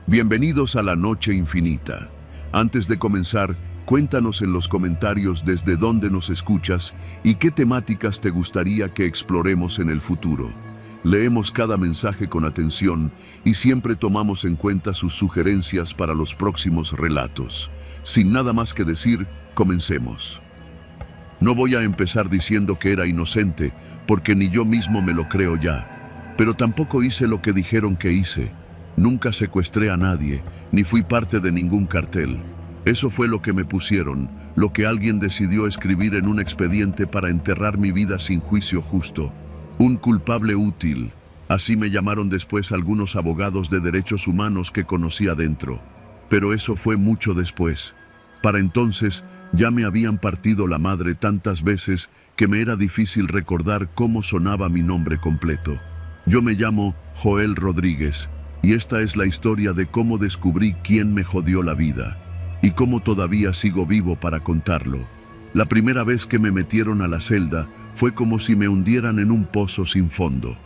Bienvenidos a la Noche Infinita. Antes de comenzar, cuéntanos en los comentarios desde dónde nos escuchas y qué temáticas te gustaría que exploremos en el futuro. Leemos cada mensaje con atención y siempre tomamos en cuenta sus sugerencias para los próximos relatos. Sin nada más que decir, comencemos. No voy a empezar diciendo que era inocente, porque ni yo mismo me lo creo ya. Pero tampoco hice lo que dijeron que hice. Nunca secuestré a nadie, ni fui parte de ningún cartel. Eso fue lo que me pusieron, lo que alguien decidió escribir en un expediente para enterrar mi vida sin juicio justo. Un culpable útil. Así me llamaron después algunos abogados de derechos humanos que conocí adentro. Pero eso fue mucho después. Para entonces, ya me habían partido la madre tantas veces que me era difícil recordar cómo sonaba mi nombre completo. Yo me llamo Joel Rodríguez, y esta es la historia de cómo descubrí quién me jodió la vida, y cómo todavía sigo vivo para contarlo. La primera vez que me metieron a la celda fue como si me hundieran en un pozo sin fondo.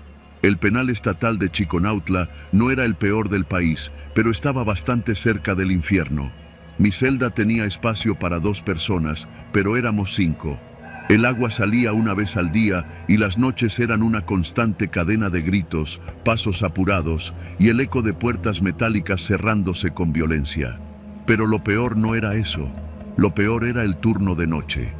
El penal estatal de Chiconautla no era el peor del país, pero estaba bastante cerca del infierno. Mi celda tenía espacio para 2 personas, pero éramos 5. El agua salía una vez al día y las noches eran una constante cadena de gritos, pasos apurados y el eco de puertas metálicas cerrándose con violencia. Pero lo peor no era eso. Lo peor era el turno de noche.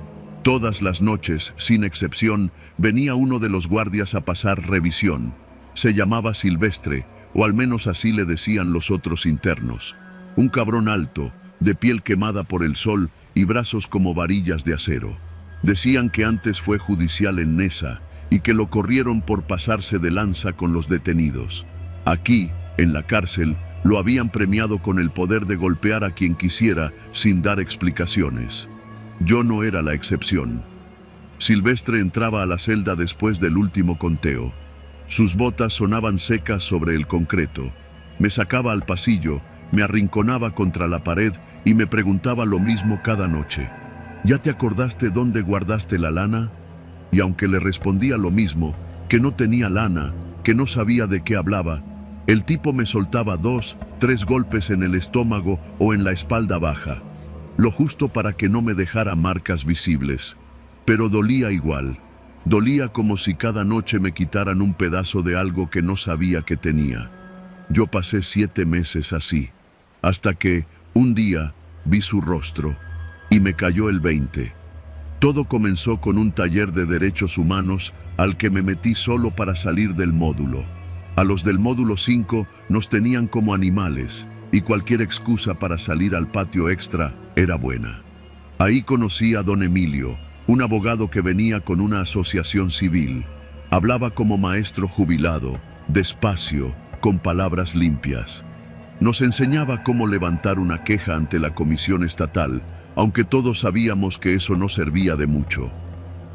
Todas las noches, sin excepción, venía uno de los guardias a pasar revisión. Se llamaba Silvestre, o al menos así le decían los otros internos. Un cabrón alto, de piel quemada por el sol y brazos como varillas de acero. Decían que antes fue judicial en Nesa y que lo corrieron por pasarse de lanza con los detenidos. Aquí, en la cárcel, lo habían premiado con el poder de golpear a quien quisiera sin dar explicaciones. Yo no era la excepción. Silvestre entraba a la celda después del último conteo. Sus botas sonaban secas sobre el concreto. Me sacaba al pasillo, me arrinconaba contra la pared y me preguntaba lo mismo cada noche. ¿Ya te acordaste dónde guardaste la lana? Y aunque le respondía lo mismo, que no tenía lana, que no sabía de qué hablaba, el tipo me soltaba 2, 3 golpes en el estómago o en la espalda baja, lo justo para que no me dejara marcas visibles. Pero dolía igual. Dolía como si cada noche me quitaran un pedazo de algo que no sabía que tenía. Yo pasé 7 meses así, hasta que, un día, vi su rostro y me cayó el 20. Todo comenzó con un taller de derechos humanos al que me metí solo para salir del módulo. A los del módulo 5 nos tenían como animales y cualquier excusa para salir al patio extra era buena. Ahí conocí a don Emilio, un abogado que venía con una asociación civil. Hablaba como maestro jubilado, despacio, con palabras limpias. Nos enseñaba cómo levantar una queja ante la comisión estatal, aunque todos sabíamos que eso no servía de mucho.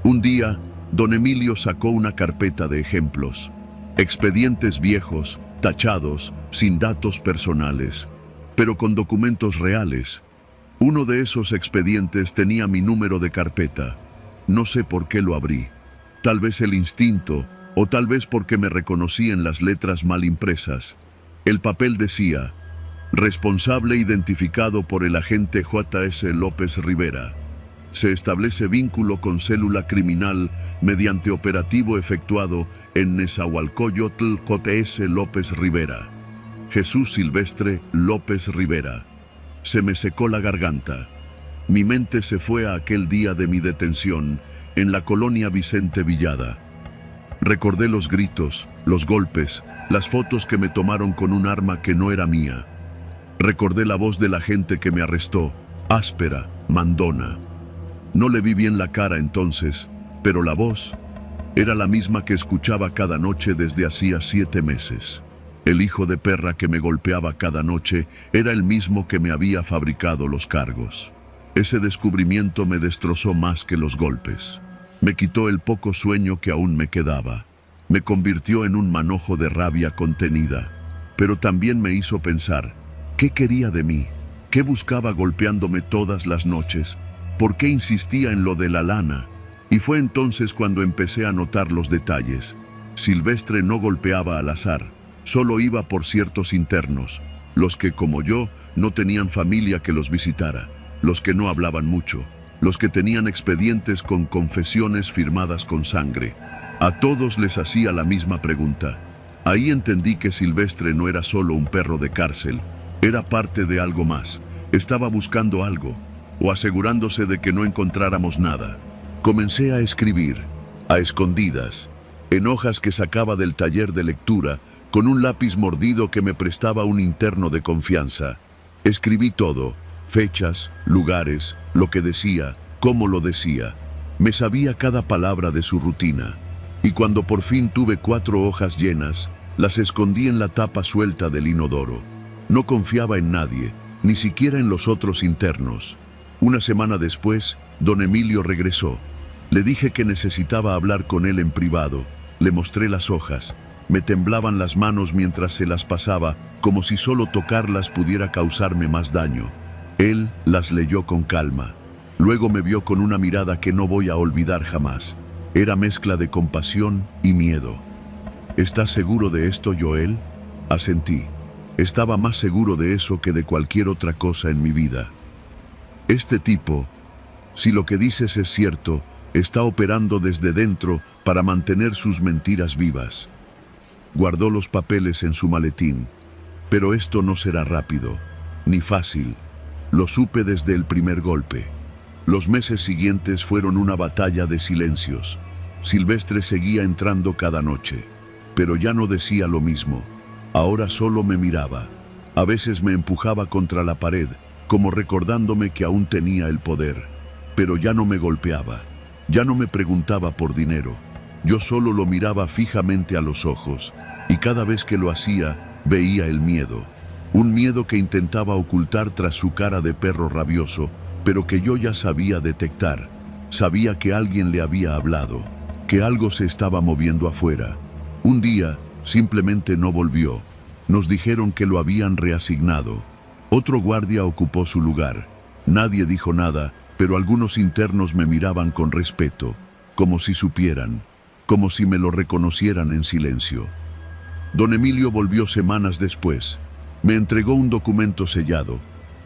Un día, don Emilio sacó una carpeta de ejemplos. Expedientes viejos, tachados, sin datos personales, pero con documentos reales. Uno de esos expedientes tenía mi número de carpeta. No sé por qué lo abrí. Tal vez el instinto, o tal vez porque me reconocí en las letras mal impresas. El papel decía: responsable identificado por el agente J.S. López Rivera. Se establece vínculo con célula criminal mediante operativo efectuado en Nezahualcóyotl J.S. López Rivera. Jesús Silvestre López Rivera. Se me secó la garganta. Mi mente se fue a aquel día de mi detención en la colonia Vicente Villada. Recordé los gritos, los golpes, las fotos que me tomaron con un arma que no era mía. Recordé la voz de la gente que me arrestó, áspera, mandona. No le vi bien la cara entonces, pero la voz era la misma que escuchaba cada noche desde hacía 7 meses. El hijo de perra que me golpeaba cada noche era el mismo que me había fabricado los cargos. Ese descubrimiento me destrozó más que los golpes. Me quitó el poco sueño que aún me quedaba. Me convirtió en un manojo de rabia contenida. Pero también me hizo pensar, ¿qué quería de mí? ¿Qué buscaba golpeándome todas las noches? ¿Por qué insistía en lo de la lana? Y fue entonces cuando empecé a notar los detalles. Silvestre no golpeaba al azar, solo iba por ciertos internos. los que, como yo, no tenían familia que los visitara, los que no hablaban mucho, los que tenían expedientes con confesiones firmadas con sangre. A todos les hacía la misma pregunta. Ahí entendí que Silvestre no era solo un perro de cárcel, era parte de algo más. Estaba buscando algo, o asegurándose de que no encontráramos nada. Comencé a escribir, a escondidas, en hojas que sacaba del taller de lectura, con un lápiz mordido que me prestaba un interno de confianza. Escribí todo, fechas, lugares, lo que decía, cómo lo decía. Me sabía cada palabra de su rutina. Y cuando por fin tuve 4 hojas llenas, las escondí en la tapa suelta del inodoro. No confiaba en nadie, ni siquiera en los otros internos. Una semana después, don Emilio regresó. Le dije que necesitaba hablar con él en privado. Le mostré las hojas. Me temblaban las manos mientras se las pasaba, como si solo tocarlas pudiera causarme más daño. Él las leyó con calma. Luego me vio con una mirada que no voy a olvidar jamás. Era mezcla de compasión y miedo. ¿Estás seguro de esto, Joel? Asentí. Estaba más seguro de eso que de cualquier otra cosa en mi vida. Este tipo, si lo que dices es cierto, está operando desde dentro para mantener sus mentiras vivas. Guardó los papeles en su maletín. Pero esto no será rápido, ni fácil. Lo supe desde el primer golpe. Los meses siguientes fueron una batalla de silencios. Silvestre seguía entrando cada noche, pero ya no decía lo mismo. Ahora solo me miraba. A veces me empujaba contra la pared, como recordándome que aún tenía el poder. Pero ya no me golpeaba. Ya no me preguntaba por dinero. Yo solo lo miraba fijamente a los ojos, y cada vez que lo hacía, veía el miedo. Un miedo que intentaba ocultar tras su cara de perro rabioso, pero que yo ya sabía detectar. Sabía que alguien le había hablado, que algo se estaba moviendo afuera. Un día, simplemente no volvió. Nos dijeron que lo habían reasignado. Otro guardia ocupó su lugar. Nadie dijo nada, pero algunos internos me miraban con respeto, como si supieran, como si me lo reconocieran en silencio. Don Emilio volvió semanas después. Me entregó un documento sellado.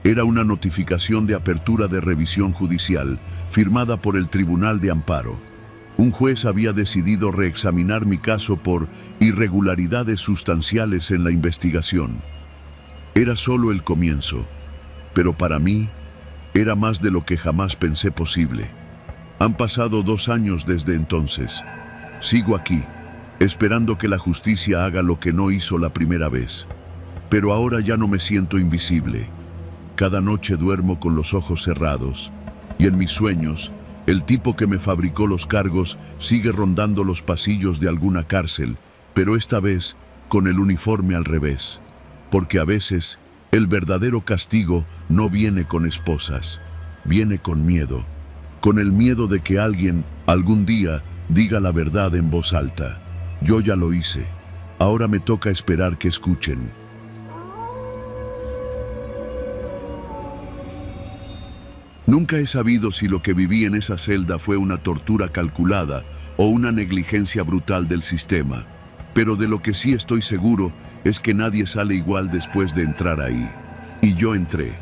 Era una notificación de apertura de revisión judicial, firmada por el Tribunal de Amparo. Un juez había decidido reexaminar mi caso por irregularidades sustanciales en la investigación. Era solo el comienzo, pero para mí era más de lo que jamás pensé posible. Han pasado 2 años desde entonces. Sigo aquí, esperando que la justicia haga lo que no hizo la primera vez. Pero ahora ya no me siento invisible. Cada noche duermo con los ojos cerrados, y en mis sueños, el tipo que me fabricó los cargos sigue rondando los pasillos de alguna cárcel, pero esta vez con el uniforme al revés. Porque a veces, el verdadero castigo no viene con esposas, viene con miedo. Con el miedo de que alguien, algún día, diga la verdad en voz alta. Yo ya lo hice. Ahora me toca esperar que escuchen. Nunca he sabido si lo que viví en esa celda fue una tortura calculada o una negligencia brutal del sistema, pero de lo que sí estoy seguro es que nadie sale igual después de entrar ahí. Y yo entré.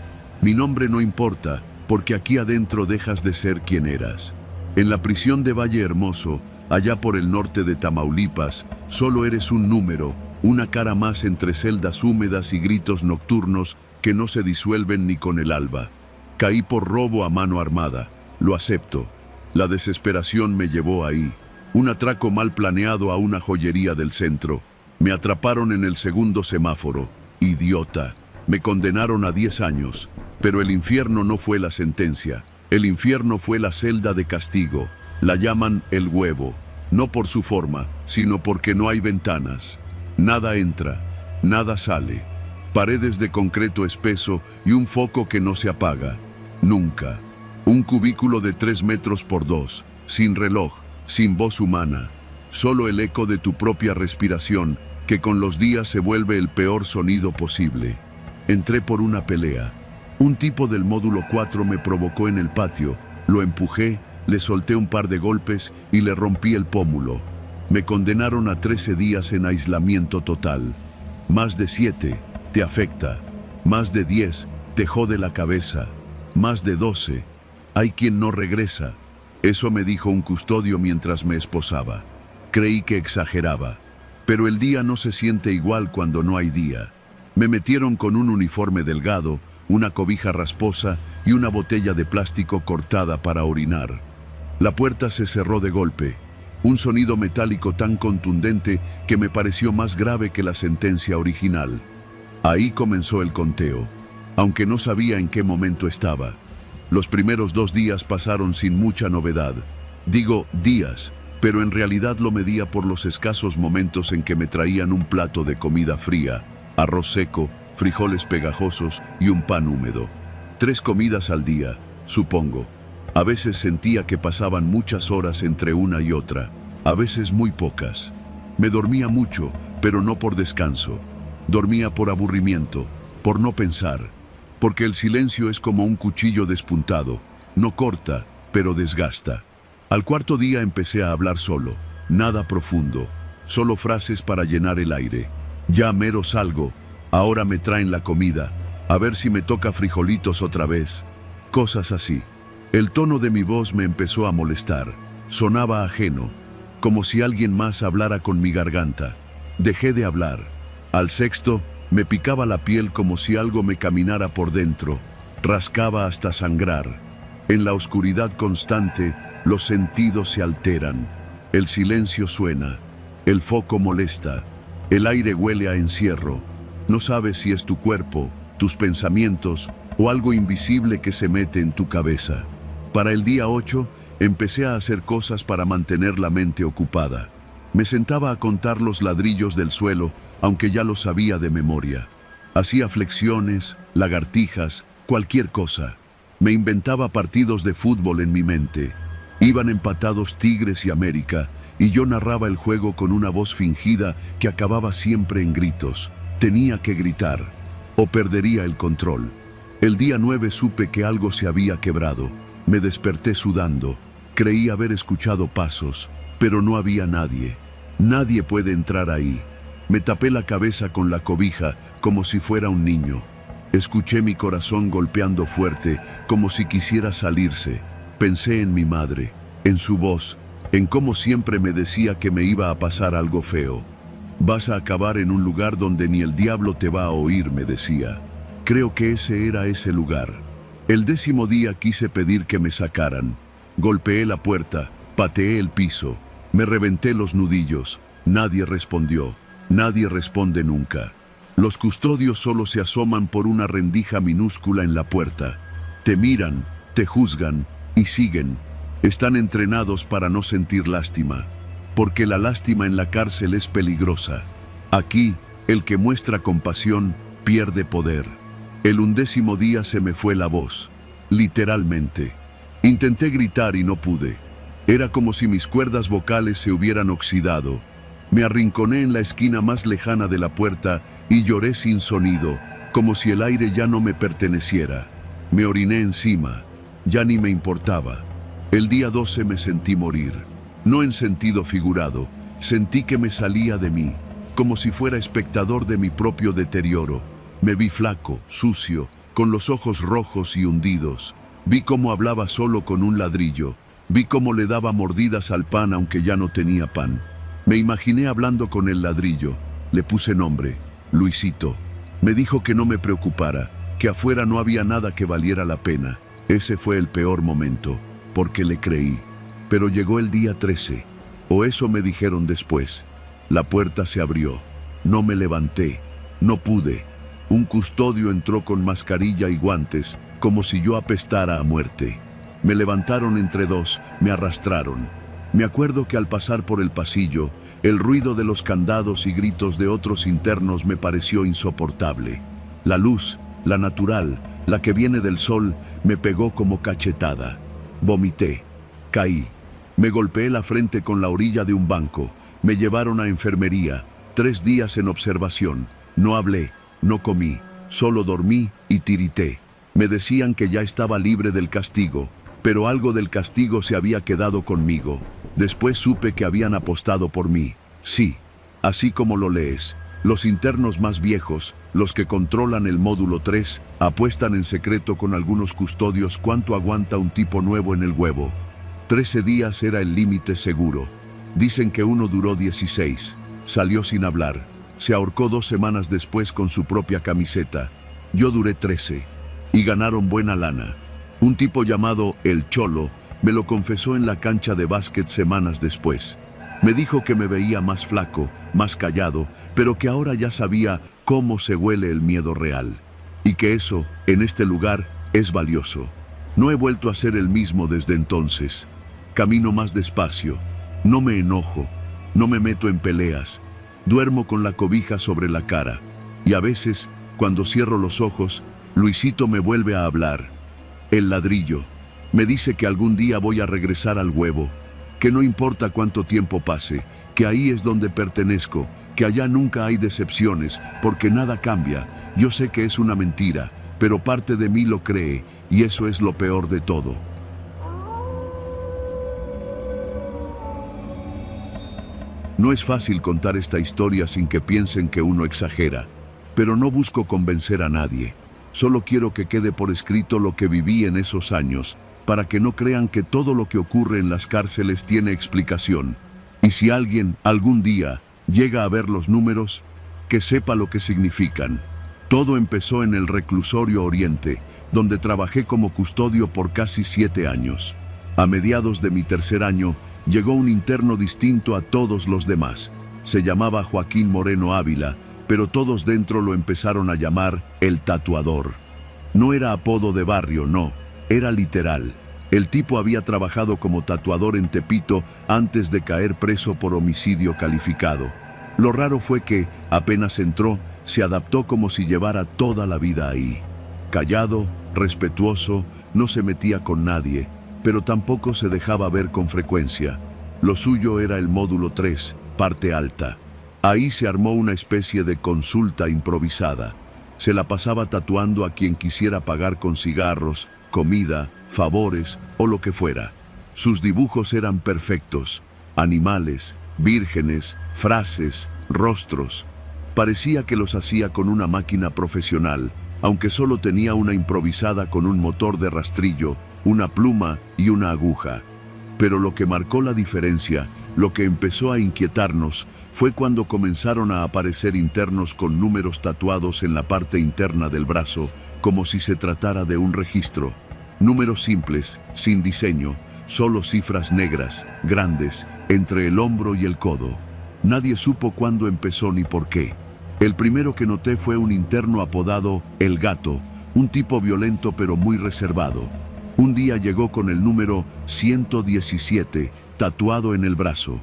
Mi nombre no importa, porque aquí adentro dejas de ser quien eras. En la prisión de Valle Hermoso, allá por el norte de Tamaulipas, solo eres un número, una cara más entre celdas húmedas y gritos nocturnos que no se disuelven ni con el alba. Caí por robo a mano armada, lo acepto. La desesperación me llevó ahí. Un atraco mal planeado a una joyería del centro. Me atraparon en el segundo semáforo. Idiota. Me condenaron a 10 años. Pero el infierno no fue la sentencia. El infierno fue la celda de castigo. La llaman el huevo. No por su forma, sino porque no hay ventanas. Nada entra, nada sale. Paredes de concreto espeso y un foco que no se apaga. Nunca. Un cubículo de 3 metros por 2, sin reloj, sin voz humana. Solo el eco de tu propia respiración, que con los días se vuelve el peor sonido posible. Entré por una pelea. Un tipo del módulo 4 me provocó en el patio, lo empujé, le solté un par de golpes y le rompí el pómulo. Me condenaron a 13 días en aislamiento total. Más de 7, te afecta. Más de 10, te jode la cabeza. Más de 12, hay quien no regresa. Eso me dijo un custodio mientras me esposaba. Creí que exageraba, pero el día no se siente igual cuando no hay día. Me metieron con un uniforme delgado, una cobija rasposa y una botella de plástico cortada para orinar. La puerta se cerró de golpe, un sonido metálico tan contundente que me pareció más grave que la sentencia original. Ahí comenzó el conteo, aunque no sabía en qué momento estaba. Los primeros 2 días pasaron sin mucha novedad. Digo días, pero en realidad lo medía por los escasos momentos en que me traían un plato de comida fría, arroz seco, frijoles pegajosos y un pan húmedo. 3 comidas al día, supongo. A veces sentía que pasaban muchas horas entre una y otra, a veces muy pocas. Me dormía mucho, pero no por descanso. Dormía por aburrimiento, por no pensar, porque el silencio es como un cuchillo despuntado, no corta, pero desgasta. Al 4.º día empecé a hablar solo, nada profundo, solo frases para llenar el aire. Ya mero salgo, ahora me traen la comida, a ver si me toca frijolitos otra vez. Cosas así. El tono de mi voz me empezó a molestar, sonaba ajeno, como si alguien más hablara con mi garganta. Dejé de hablar. Al 6.º, me picaba la piel como si algo me caminara por dentro, rascaba hasta sangrar. En la oscuridad constante, los sentidos se alteran. El silencio suena, el foco molesta, el aire huele a encierro. No sabes si es tu cuerpo, tus pensamientos o algo invisible que se mete en tu cabeza. Para el día 8, empecé a hacer cosas para mantener la mente ocupada. Me sentaba a contar los ladrillos del suelo, aunque ya lo sabía de memoria. Hacía flexiones, lagartijas, cualquier cosa. Me inventaba partidos de fútbol en mi mente. Iban empatados Tigres y América, y yo narraba el juego con una voz fingida que acababa siempre en gritos. Tenía que gritar, o perdería el control. El día 9 supe que algo se había quebrado. Me desperté sudando. Creí haber escuchado pasos, pero no había nadie. Nadie puede entrar ahí. Me tapé la cabeza con la cobija como si fuera un niño. Escuché mi corazón golpeando fuerte, como si quisiera salirse. Pensé en mi madre, en su voz, en cómo siempre me decía que me iba a pasar algo feo. Vas a acabar en un lugar donde ni el diablo te va a oír, me decía. Creo que ese era ese lugar. El 10.º día quise pedir que me sacaran. Golpeé la puerta, pateé el piso, me reventé los nudillos. Nadie respondió. Nadie responde nunca. Los custodios solo se asoman por una rendija minúscula en la puerta. Te miran, te juzgan y siguen. Están entrenados para no sentir lástima, porque la lástima en la cárcel es peligrosa. Aquí, el que muestra compasión pierde poder. El 11.º día se me fue la voz, literalmente. Intenté gritar y no pude. Era como si mis cuerdas vocales se hubieran oxidado. Me arrinconé en la esquina más lejana de la puerta y lloré sin sonido, como si el aire ya no me perteneciera. Me oriné encima, ya ni me importaba. El día 12 me sentí morir. No en sentido figurado, sentí que me salía de mí, como si fuera espectador de mi propio deterioro. Me vi flaco, sucio, con los ojos rojos y hundidos. Vi cómo hablaba solo con un ladrillo. Vi cómo le daba mordidas al pan aunque ya no tenía pan. Me imaginé hablando con el ladrillo. Le puse nombre, Luisito. Me dijo que no me preocupara, que afuera no había nada que valiera la pena. Ese fue el peor momento, porque le creí. Pero llegó el día 13, o eso me dijeron después. La puerta se abrió. No me levanté. No pude. Un custodio entró con mascarilla y guantes, como si yo apestara a muerte. Me levantaron entre dos, me arrastraron. Me acuerdo que al pasar por el pasillo, el ruido de los candados y gritos de otros internos me pareció insoportable. La luz, la natural, la que viene del sol, me pegó como cachetada. Vomité. Caí. Me golpeé la frente con la orilla de un banco. Me llevaron a enfermería. 3 días en observación. No hablé, no comí, solo dormí y tirité. Me decían que ya estaba libre del castigo, pero algo del castigo se había quedado conmigo. Después supe que habían apostado por mí. Sí, así como lo lees. Los internos más viejos, los que controlan el módulo 3, apuestan en secreto con algunos custodios cuánto aguanta un tipo nuevo en el huevo. 13 días era el límite seguro. Dicen que uno duró 16. Salió sin hablar. Se ahorcó 2 semanas después con su propia camiseta. Yo duré 13. Y ganaron buena lana. Un tipo llamado El Cholo me lo confesó en la cancha de básquet semanas después. Me dijo que me veía más flaco, más callado, pero que ahora ya sabía cómo se huele el miedo real. Y que eso, en este lugar, es valioso. No he vuelto a ser el mismo desde entonces. Camino más despacio. No me enojo. No me meto en peleas. Duermo con la cobija sobre la cara. Y a veces, cuando cierro los ojos, Luisito me vuelve a hablar. El ladrillo. Me dice que algún día voy a regresar al huevo, que no importa cuánto tiempo pase, que ahí es donde pertenezco, que allá nunca hay decepciones, porque nada cambia. Yo sé que es una mentira, pero parte de mí lo cree, y eso es lo peor de todo. No es fácil contar esta historia sin que piensen que uno exagera, pero no busco convencer a nadie. Solo quiero que quede por escrito lo que viví en esos años, para que no crean que todo lo que ocurre en las cárceles tiene explicación. Y si alguien, algún día, llega a ver los números, que sepa lo que significan. Todo empezó en el Reclusorio Oriente, donde trabajé como custodio por casi 7 años. A mediados de mi 3er año, llegó un interno distinto a todos los demás. Se llamaba Joaquín Moreno Ávila, pero todos dentro lo empezaron a llamar el tatuador. No era apodo de barrio, no. Era literal. El tipo había trabajado como tatuador en Tepito antes de caer preso por homicidio calificado. Lo raro fue que, apenas entró, se adaptó como si llevara toda la vida ahí. Callado, respetuoso, no se metía con nadie, pero tampoco se dejaba ver con frecuencia. Lo suyo era el módulo 3, parte alta. Ahí se armó una especie de consulta improvisada. Se la pasaba tatuando a quien quisiera pagar con cigarros, comida, favores o lo que fuera. Sus dibujos eran perfectos. Animales, vírgenes, frases, rostros. Parecía que los hacía con una máquina profesional, aunque solo tenía una improvisada con un motor de rastrillo, una pluma y una aguja. Pero lo que marcó la diferencia, lo que empezó a inquietarnos, fue cuando comenzaron a aparecer internos con números tatuados en la parte interna del brazo, como si se tratara de un registro. Números simples, sin diseño, solo cifras negras, grandes, entre el hombro y el codo. Nadie supo cuándo empezó ni por qué. El primero que noté fue un interno apodado El Gato, un tipo violento pero muy reservado. Un día llegó con el número 117 tatuado en el brazo.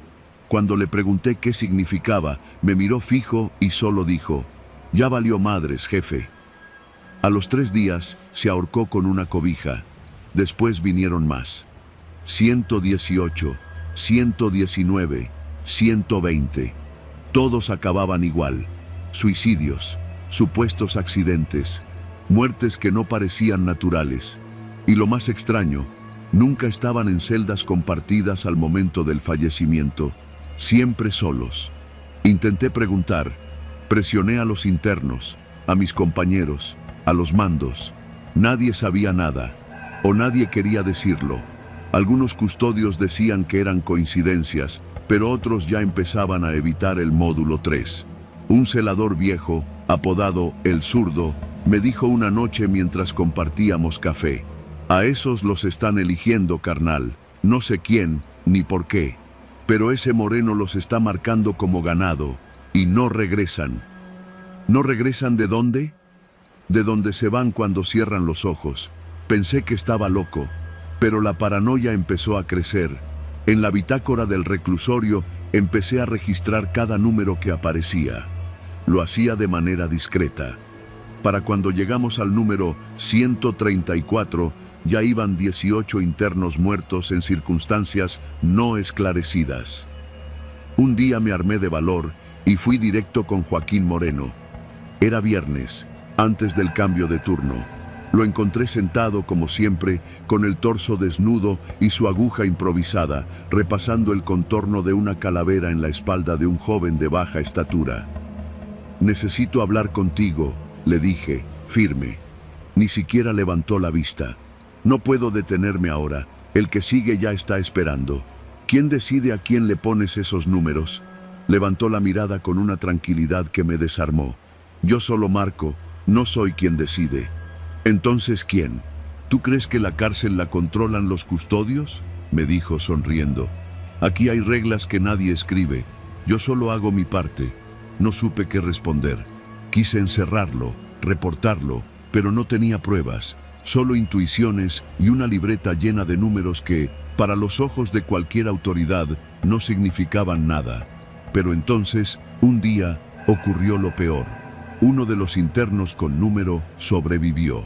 Cuando le pregunté qué significaba, me miró fijo y solo dijo: «Ya valió madres, jefe». A los 3 días se ahorcó con una cobija. Después vinieron más. 118, 119, 120. Todos acababan igual. Suicidios, supuestos accidentes, muertes que no parecían naturales. Y lo más extraño, nunca estaban en celdas compartidas al momento del fallecimiento, siempre solos. Intenté preguntar, presioné a los internos, a mis compañeros, a los mandos. Nadie sabía nada, o nadie quería decirlo. Algunos custodios decían que eran coincidencias, pero otros ya empezaban a evitar el módulo 3. Un celador viejo, apodado El Zurdo, me dijo una noche mientras compartíamos café: «A esos los están eligiendo, carnal. No sé quién, ni por qué. Pero ese moreno los está marcando como ganado, y no regresan». ¿No regresan de dónde? De donde se van cuando cierran los ojos. Pensé que estaba loco, pero la paranoia empezó a crecer. En la bitácora del reclusorio empecé a registrar cada número que aparecía. Lo hacía de manera discreta. Para cuando llegamos al número 134, ya iban 18 internos muertos en circunstancias no esclarecidas. Un día me armé de valor y fui directo con Joaquín Moreno. Era viernes, antes del cambio de turno. Lo encontré sentado, como siempre, con el torso desnudo y su aguja improvisada, repasando el contorno de una calavera en la espalda de un joven de baja estatura. Necesito hablar contigo, le dije, firme. Ni siquiera levantó la vista. No puedo detenerme ahora, el que sigue ya está esperando. ¿Quién decide a quién le pones esos números? Levantó la mirada con una tranquilidad que me desarmó. Yo solo marco, no soy quien decide. Entonces, ¿quién? ¿Tú crees que la cárcel la controlan los custodios? Me dijo sonriendo. Aquí hay reglas que nadie escribe. Yo solo hago mi parte. No supe qué responder. Quise encerrarlo, reportarlo, pero no tenía pruebas, solo intuiciones y una libreta llena de números que, para los ojos de cualquier autoridad, no significaban nada. Pero entonces, un día, ocurrió lo peor. Uno de los internos con número sobrevivió.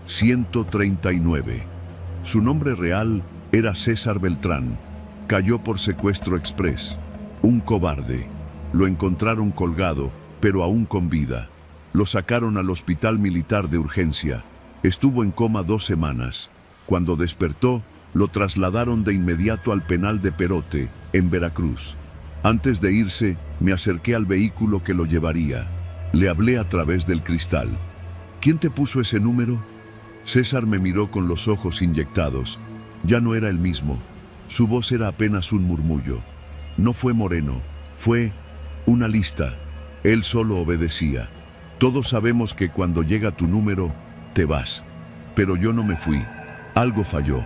139. Su nombre real era César Beltrán. Cayó por secuestro express. Un cobarde. Lo encontraron colgado, pero aún con vida. Lo sacaron al hospital militar de urgencia. Estuvo en coma 2 semanas. Cuando despertó, lo trasladaron de inmediato al penal de Perote, en Veracruz. Antes de irse, me acerqué al vehículo que lo llevaría. Le hablé a través del cristal. ¿Quién te puso ese número? César me miró con los ojos inyectados. Ya no era el mismo. Su voz era apenas un murmullo. No fue Moreno, fue una lista. Él solo obedecía. Todos sabemos que cuando llega tu número, te vas. Pero yo no me fui. Algo falló.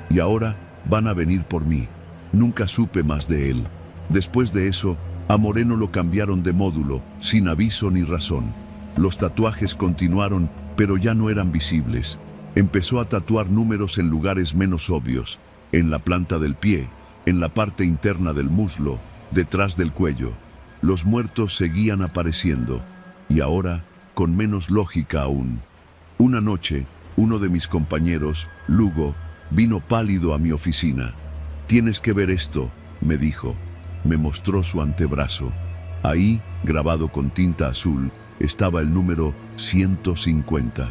Y ahora van a venir por mí. Nunca supe más de él. Después de eso, a Moreno lo cambiaron de módulo, sin aviso ni razón. Los tatuajes continuaron, pero ya no eran visibles. Empezó a tatuar números en lugares menos obvios, en la planta del pie, en la parte interna del muslo, detrás del cuello. Los muertos seguían apareciendo, y ahora, con menos lógica aún. Una noche, uno de mis compañeros, Lugo, vino pálido a mi oficina. «Tienes que ver esto», me dijo. Me mostró su antebrazo. Ahí, grabado con tinta azul, estaba el número 150.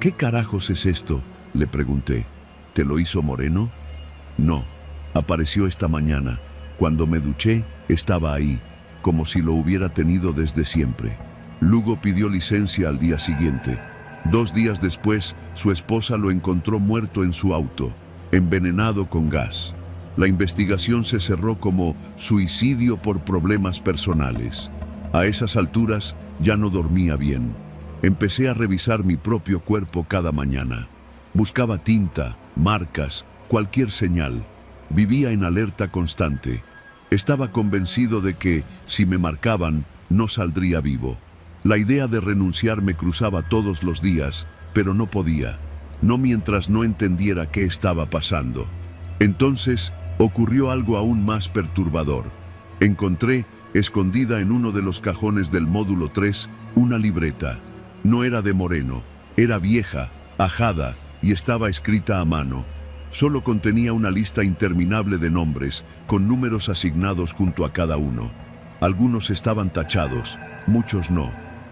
«¿Qué carajos es esto?», le pregunté. «¿Te lo hizo Moreno?». «No, apareció esta mañana. Cuando me duché, estaba ahí, como si lo hubiera tenido desde siempre». Lugo pidió licencia al día siguiente. 2 días después, su esposa lo encontró muerto en su auto, envenenado con gas. La investigación se cerró como suicidio por problemas personales. A esas alturas ya no dormía bien. Empecé a revisar mi propio cuerpo cada mañana. Buscaba tinta, marcas, cualquier señal. Vivía en alerta constante. Estaba convencido de que, si me marcaban, no saldría vivo. La idea de renunciar me cruzaba todos los días, pero no podía. No mientras no entendiera qué estaba pasando. Entonces, ocurrió algo aún más perturbador. Encontré, escondida en uno de los cajones del módulo 3, una libreta. No era de Moreno, era vieja, ajada y estaba escrita a mano. Solo contenía una lista interminable de nombres, con números asignados junto a cada uno. Algunos estaban tachados, muchos no.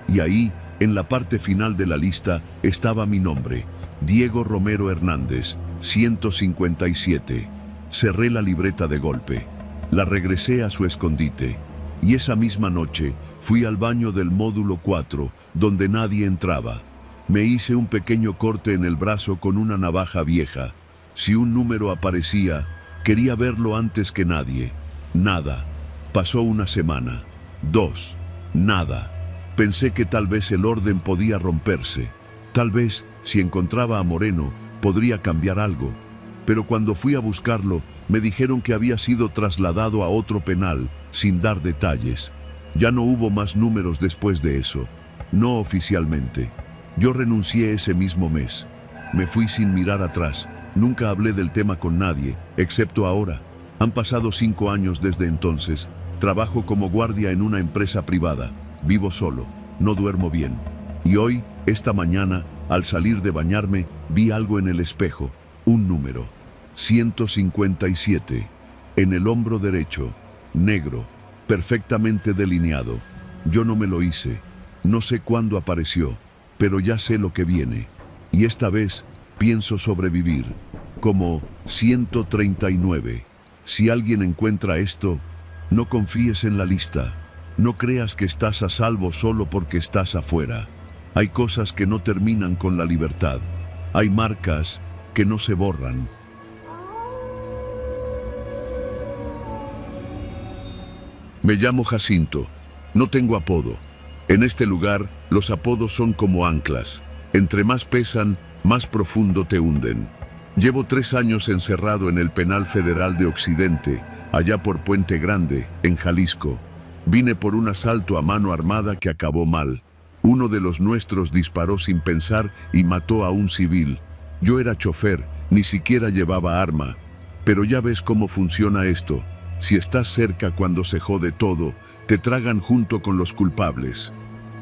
Y ahí, en la parte final de la lista, estaba mi nombre, Diego Romero Hernández, 157. Cerré la libreta de golpe. La regresé a su escondite. Y esa misma noche fui al baño del módulo 4, donde nadie entraba. Me hice un pequeño corte en el brazo con una navaja vieja. Si un número aparecía, quería verlo antes que nadie. Nada. Pasó una semana. 2. Nada. Pensé que tal vez el orden podía romperse. Tal vez, si encontraba a Moreno, podría cambiar algo. Pero cuando fui a buscarlo, me dijeron que había sido trasladado a otro penal, sin dar detalles. Ya no hubo más números después de eso. No oficialmente. Yo renuncié ese mismo mes. Me fui sin mirar atrás. Nunca hablé del tema con nadie, excepto ahora. Han pasado 5 años desde entonces. Trabajo como guardia en una empresa privada. Vivo solo. No duermo bien. Y hoy, esta mañana, al salir de bañarme, vi algo en el espejo. Un número. 157. En el hombro derecho. Negro. Perfectamente delineado. Yo no me lo hice. No sé cuándo apareció, pero ya sé lo que viene. Y esta vez pienso sobrevivir. Como 139. Si alguien encuentra esto, no confíes en la lista. No creas que estás a salvo solo porque estás afuera. Hay cosas que no terminan con la libertad. Hay marcas que no se borran. Me llamo Jacinto. No tengo apodo. En este lugar, los apodos son como anclas. Entre más pesan, más profundo te hunden. Llevo 3 años encerrado en el Penal Federal de Occidente, allá por Puente Grande, en Jalisco. Vine por un asalto a mano armada que acabó mal. Uno de los nuestros disparó sin pensar y mató a un civil. Yo era chofer, ni siquiera llevaba arma. Pero ya ves cómo funciona esto. Si estás cerca cuando se jode todo, te tragan junto con los culpables.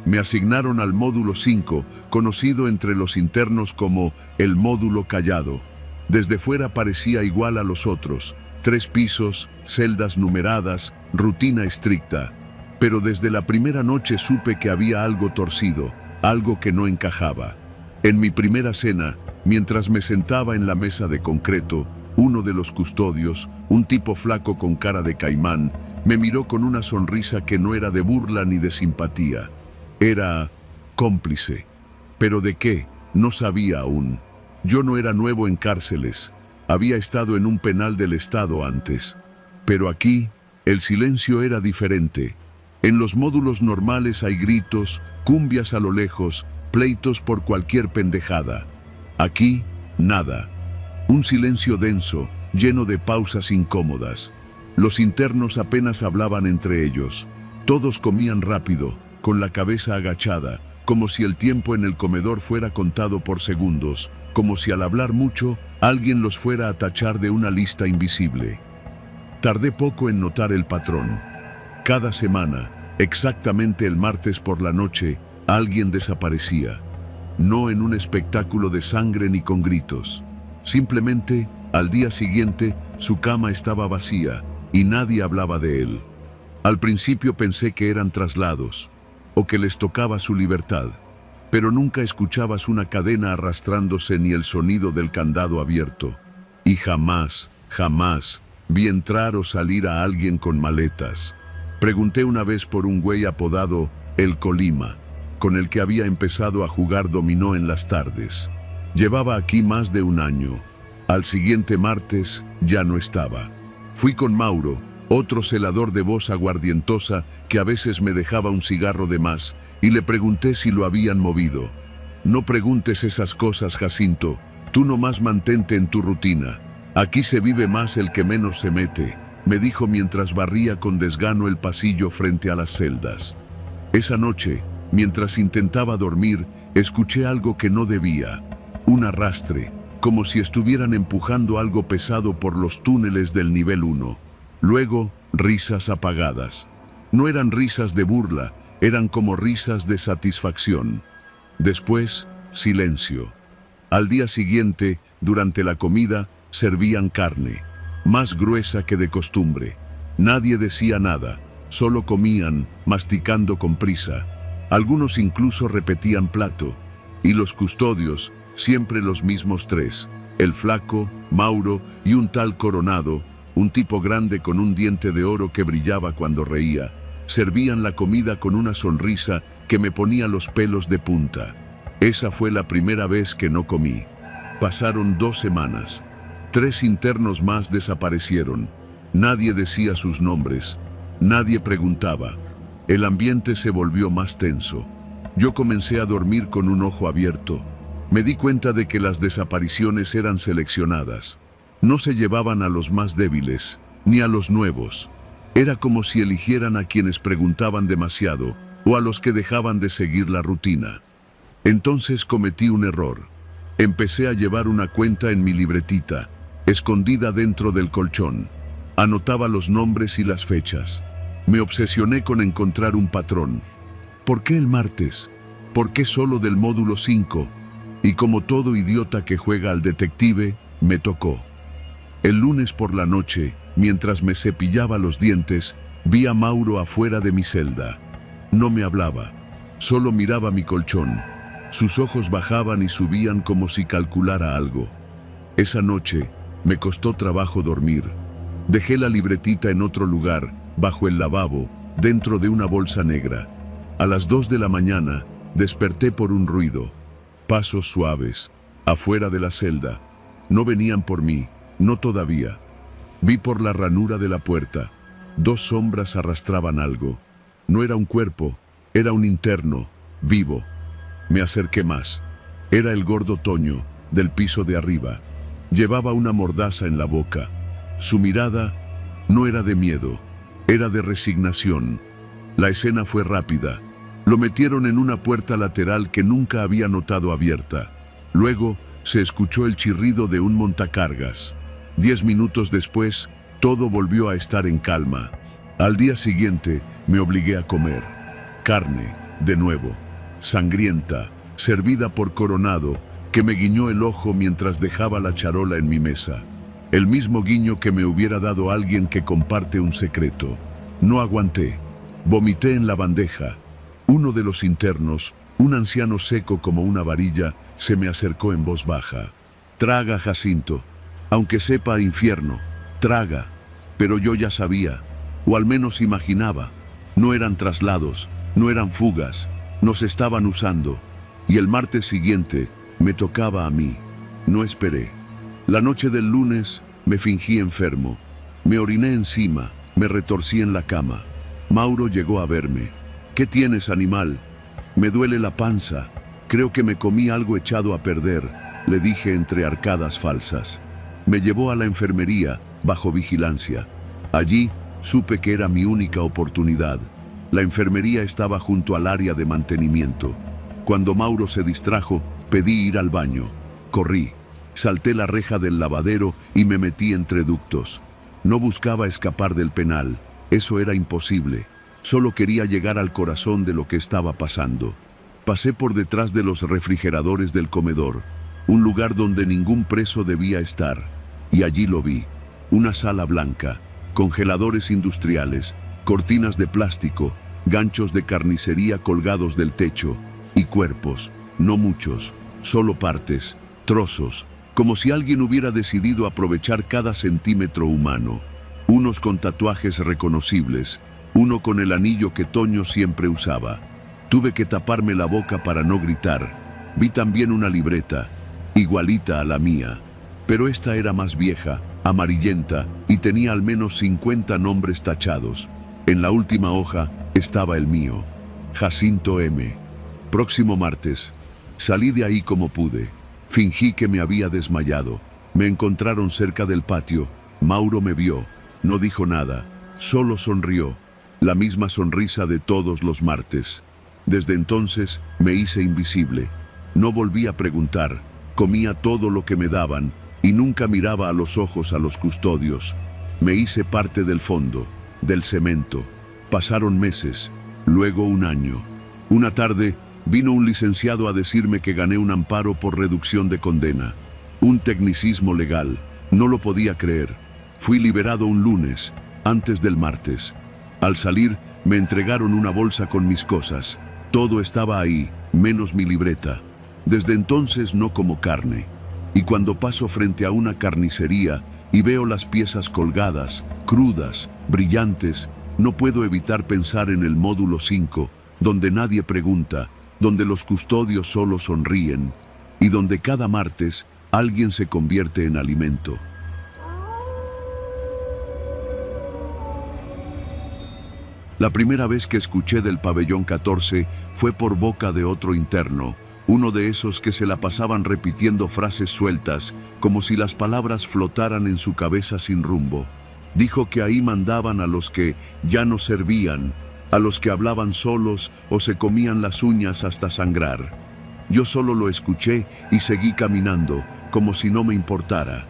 Me asignaron al módulo 5, conocido entre los internos como el módulo callado. Desde fuera parecía igual a los otros. 3 pisos, celdas numeradas, rutina estricta. Pero desde la primera noche supe que había algo torcido, algo que no encajaba. En mi primera cena, mientras me sentaba en la mesa de concreto, uno de los custodios, un tipo flaco con cara de caimán, me miró con una sonrisa que no era de burla ni de simpatía. Era cómplice. ¿Pero de qué? No sabía aún. Yo no era nuevo en cárceles. Había estado en un penal del Estado antes. Pero aquí, el silencio era diferente. En los módulos normales hay gritos, cumbias a lo lejos, pleitos por cualquier pendejada. Aquí, nada. Un silencio denso, lleno de pausas incómodas. Los internos apenas hablaban entre ellos. Todos comían rápido, con la cabeza agachada, como si el tiempo en el comedor fuera contado por segundos, como si al hablar mucho, alguien los fuera a tachar de una lista invisible. Tardé poco en notar el patrón. Cada semana, exactamente el martes por la noche, alguien desaparecía. No en un espectáculo de sangre ni con gritos. Simplemente, al día siguiente, su cama estaba vacía y nadie hablaba de él. Al principio pensé que eran traslados o que les tocaba su libertad, pero nunca escuchabas una cadena arrastrándose ni el sonido del candado abierto. Y jamás vi entrar o salir a alguien con maletas. Pregunté una vez por un güey apodado El Colima, con el que había empezado a jugar dominó en las tardes. Llevaba aquí más de 1 año. Al siguiente martes ya no estaba. Fui con Mauro, otro celador de voz aguardientosa que a veces me dejaba un cigarro de más, y le pregunté si lo habían movido. No preguntes esas cosas, Jacinto. Tú nomás mantente en tu rutina. Aquí se vive más el que menos se mete, me dijo mientras barría con desgano el pasillo frente a las celdas. Esa noche, mientras intentaba dormir, escuché algo que no debía. Un arrastre, como si estuvieran empujando algo pesado por los túneles del nivel 1. Luego, risas apagadas. No eran risas de burla, eran como risas de satisfacción. Después, silencio. Al día siguiente, durante la comida, servían carne, más gruesa que de costumbre. Nadie decía nada, solo comían, masticando con prisa. Algunos incluso repetían plato. Y los custodios, siempre los mismos 3, el flaco, Mauro y un tal Coronado, un tipo grande con un diente de oro que brillaba cuando reía, servían la comida con una sonrisa que me ponía los pelos de punta. Esa fue la primera vez que no comí. Pasaron 2 semanas. 3 internos más desaparecieron. Nadie decía sus nombres. Nadie preguntaba. El ambiente se volvió más tenso. Yo comencé a dormir con un ojo abierto. Me di cuenta de que las desapariciones eran seleccionadas. No se llevaban a los más débiles, ni a los nuevos. Era como si eligieran a quienes preguntaban demasiado o a los que dejaban de seguir la rutina. Entonces cometí un error. Empecé a llevar una cuenta en mi libretita, escondida dentro del colchón. Anotaba los nombres y las fechas. Me obsesioné con encontrar un patrón. ¿Por qué el martes? ¿Por qué solo del módulo 5? Y como todo idiota que juega al detective, me tocó. El lunes por la noche, mientras me cepillaba los dientes, vi a Mauro afuera de mi celda. No me hablaba, solo miraba mi colchón. Sus ojos bajaban y subían como si calculara algo. Esa noche me costó trabajo dormir. Dejé la libretita en otro lugar, bajo el lavabo, dentro de una bolsa negra. A las 2 de la mañana desperté por un ruido. Pasos suaves, afuera de la celda. No venían por mí, no todavía. Vi por la ranura de la puerta. 2 sombras arrastraban algo. No era un cuerpo, era un interno, vivo. Me acerqué más. Era el gordo Toño, del piso de arriba. Llevaba una mordaza en la boca. Su mirada no era de miedo, era de resignación. La escena fue rápida. Lo metieron en una puerta lateral que nunca había notado abierta. Luego se escuchó el chirrido de un montacargas. 10 minutos después, todo volvió a estar en calma. Al día siguiente, me obligué a comer. Carne, de nuevo, sangrienta, servida por Coronado, que me guiñó el ojo mientras dejaba la charola en mi mesa. El mismo guiño que me hubiera dado alguien que comparte un secreto. No aguanté. Vomité en la bandeja. Uno de los internos, un anciano seco como una varilla, se me acercó en voz baja. Traga, Jacinto. Aunque sepa a infierno, traga. Pero yo ya sabía, o al menos imaginaba. No eran traslados, no eran fugas, nos estaban usando. Y el martes siguiente me tocaba a mí. No esperé. La noche del lunes me fingí enfermo. Me oriné encima, me retorcí en la cama. Mauro llegó a verme. ¿Qué tienes, animal? Me duele la panza. Creo que me comí algo echado a perder, le dije entre arcadas falsas. Me llevó a la enfermería, bajo vigilancia. Allí supe que era mi única oportunidad. La enfermería estaba junto al área de mantenimiento. Cuando Mauro se distrajo, pedí ir al baño. Corrí, salté la reja del lavadero y me metí entre ductos. No buscaba escapar del penal, eso era imposible. Solo quería llegar al corazón de lo que estaba pasando. Pasé por detrás de los refrigeradores del comedor, un lugar donde ningún preso debía estar, y allí lo vi. Una sala blanca, congeladores industriales, cortinas de plástico, ganchos de carnicería colgados del techo, y cuerpos, no muchos, solo partes, trozos, como si alguien hubiera decidido aprovechar cada centímetro humano. Unos con tatuajes reconocibles, uno con el anillo que Toño siempre usaba. Tuve que taparme la boca para no gritar. Vi también una libreta, igualita a la mía, pero esta era más vieja, amarillenta, y tenía al menos 50 nombres tachados. En la última hoja estaba el mío, Jacinto M. Próximo martes. Salí de ahí como pude. Fingí que me había desmayado. Me encontraron cerca del patio. Mauro me vio. No dijo nada. Solo sonrió. La misma sonrisa de todos los martes. Desde entonces me hice invisible. No volví a preguntar. Comía todo lo que me daban y nunca miraba a los ojos a los custodios. Me hice parte del fondo, del cemento. Pasaron meses, luego un año. Una tarde vino un licenciado a decirme que gané un amparo por reducción de condena. Un tecnicismo legal. No lo podía creer. Fui liberado un lunes, antes del martes. Al salir, me entregaron una bolsa con mis cosas. Todo estaba ahí, menos mi libreta. Desde entonces no como carne. Y cuando paso frente a una carnicería y veo las piezas colgadas, crudas, brillantes, no puedo evitar pensar en el módulo 5, donde nadie pregunta, donde los custodios solo sonríen, y donde cada martes alguien se convierte en alimento. La primera vez que escuché del pabellón 14 fue por boca de otro interno, uno de esos que se la pasaban repitiendo frases sueltas, como si las palabras flotaran en su cabeza sin rumbo. Dijo que ahí mandaban a los que ya no servían, a los que hablaban solos o se comían las uñas hasta sangrar. Yo solo lo escuché y seguí caminando, como si no me importara.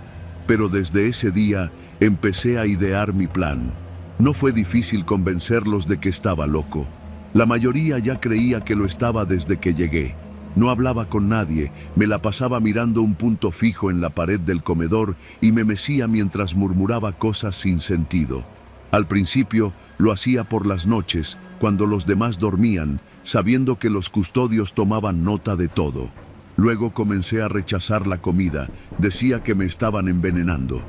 Pero desde ese día empecé a idear mi plan. No fue difícil convencerlos de que estaba loco. La mayoría ya creía que lo estaba desde que llegué. No hablaba con nadie, me la pasaba mirando un punto fijo en la pared del comedor y me mecía mientras murmuraba cosas sin sentido. Al principio lo hacía por las noches, cuando los demás dormían, sabiendo que los custodios tomaban nota de todo. Luego comencé a rechazar la comida, decía que me estaban envenenando.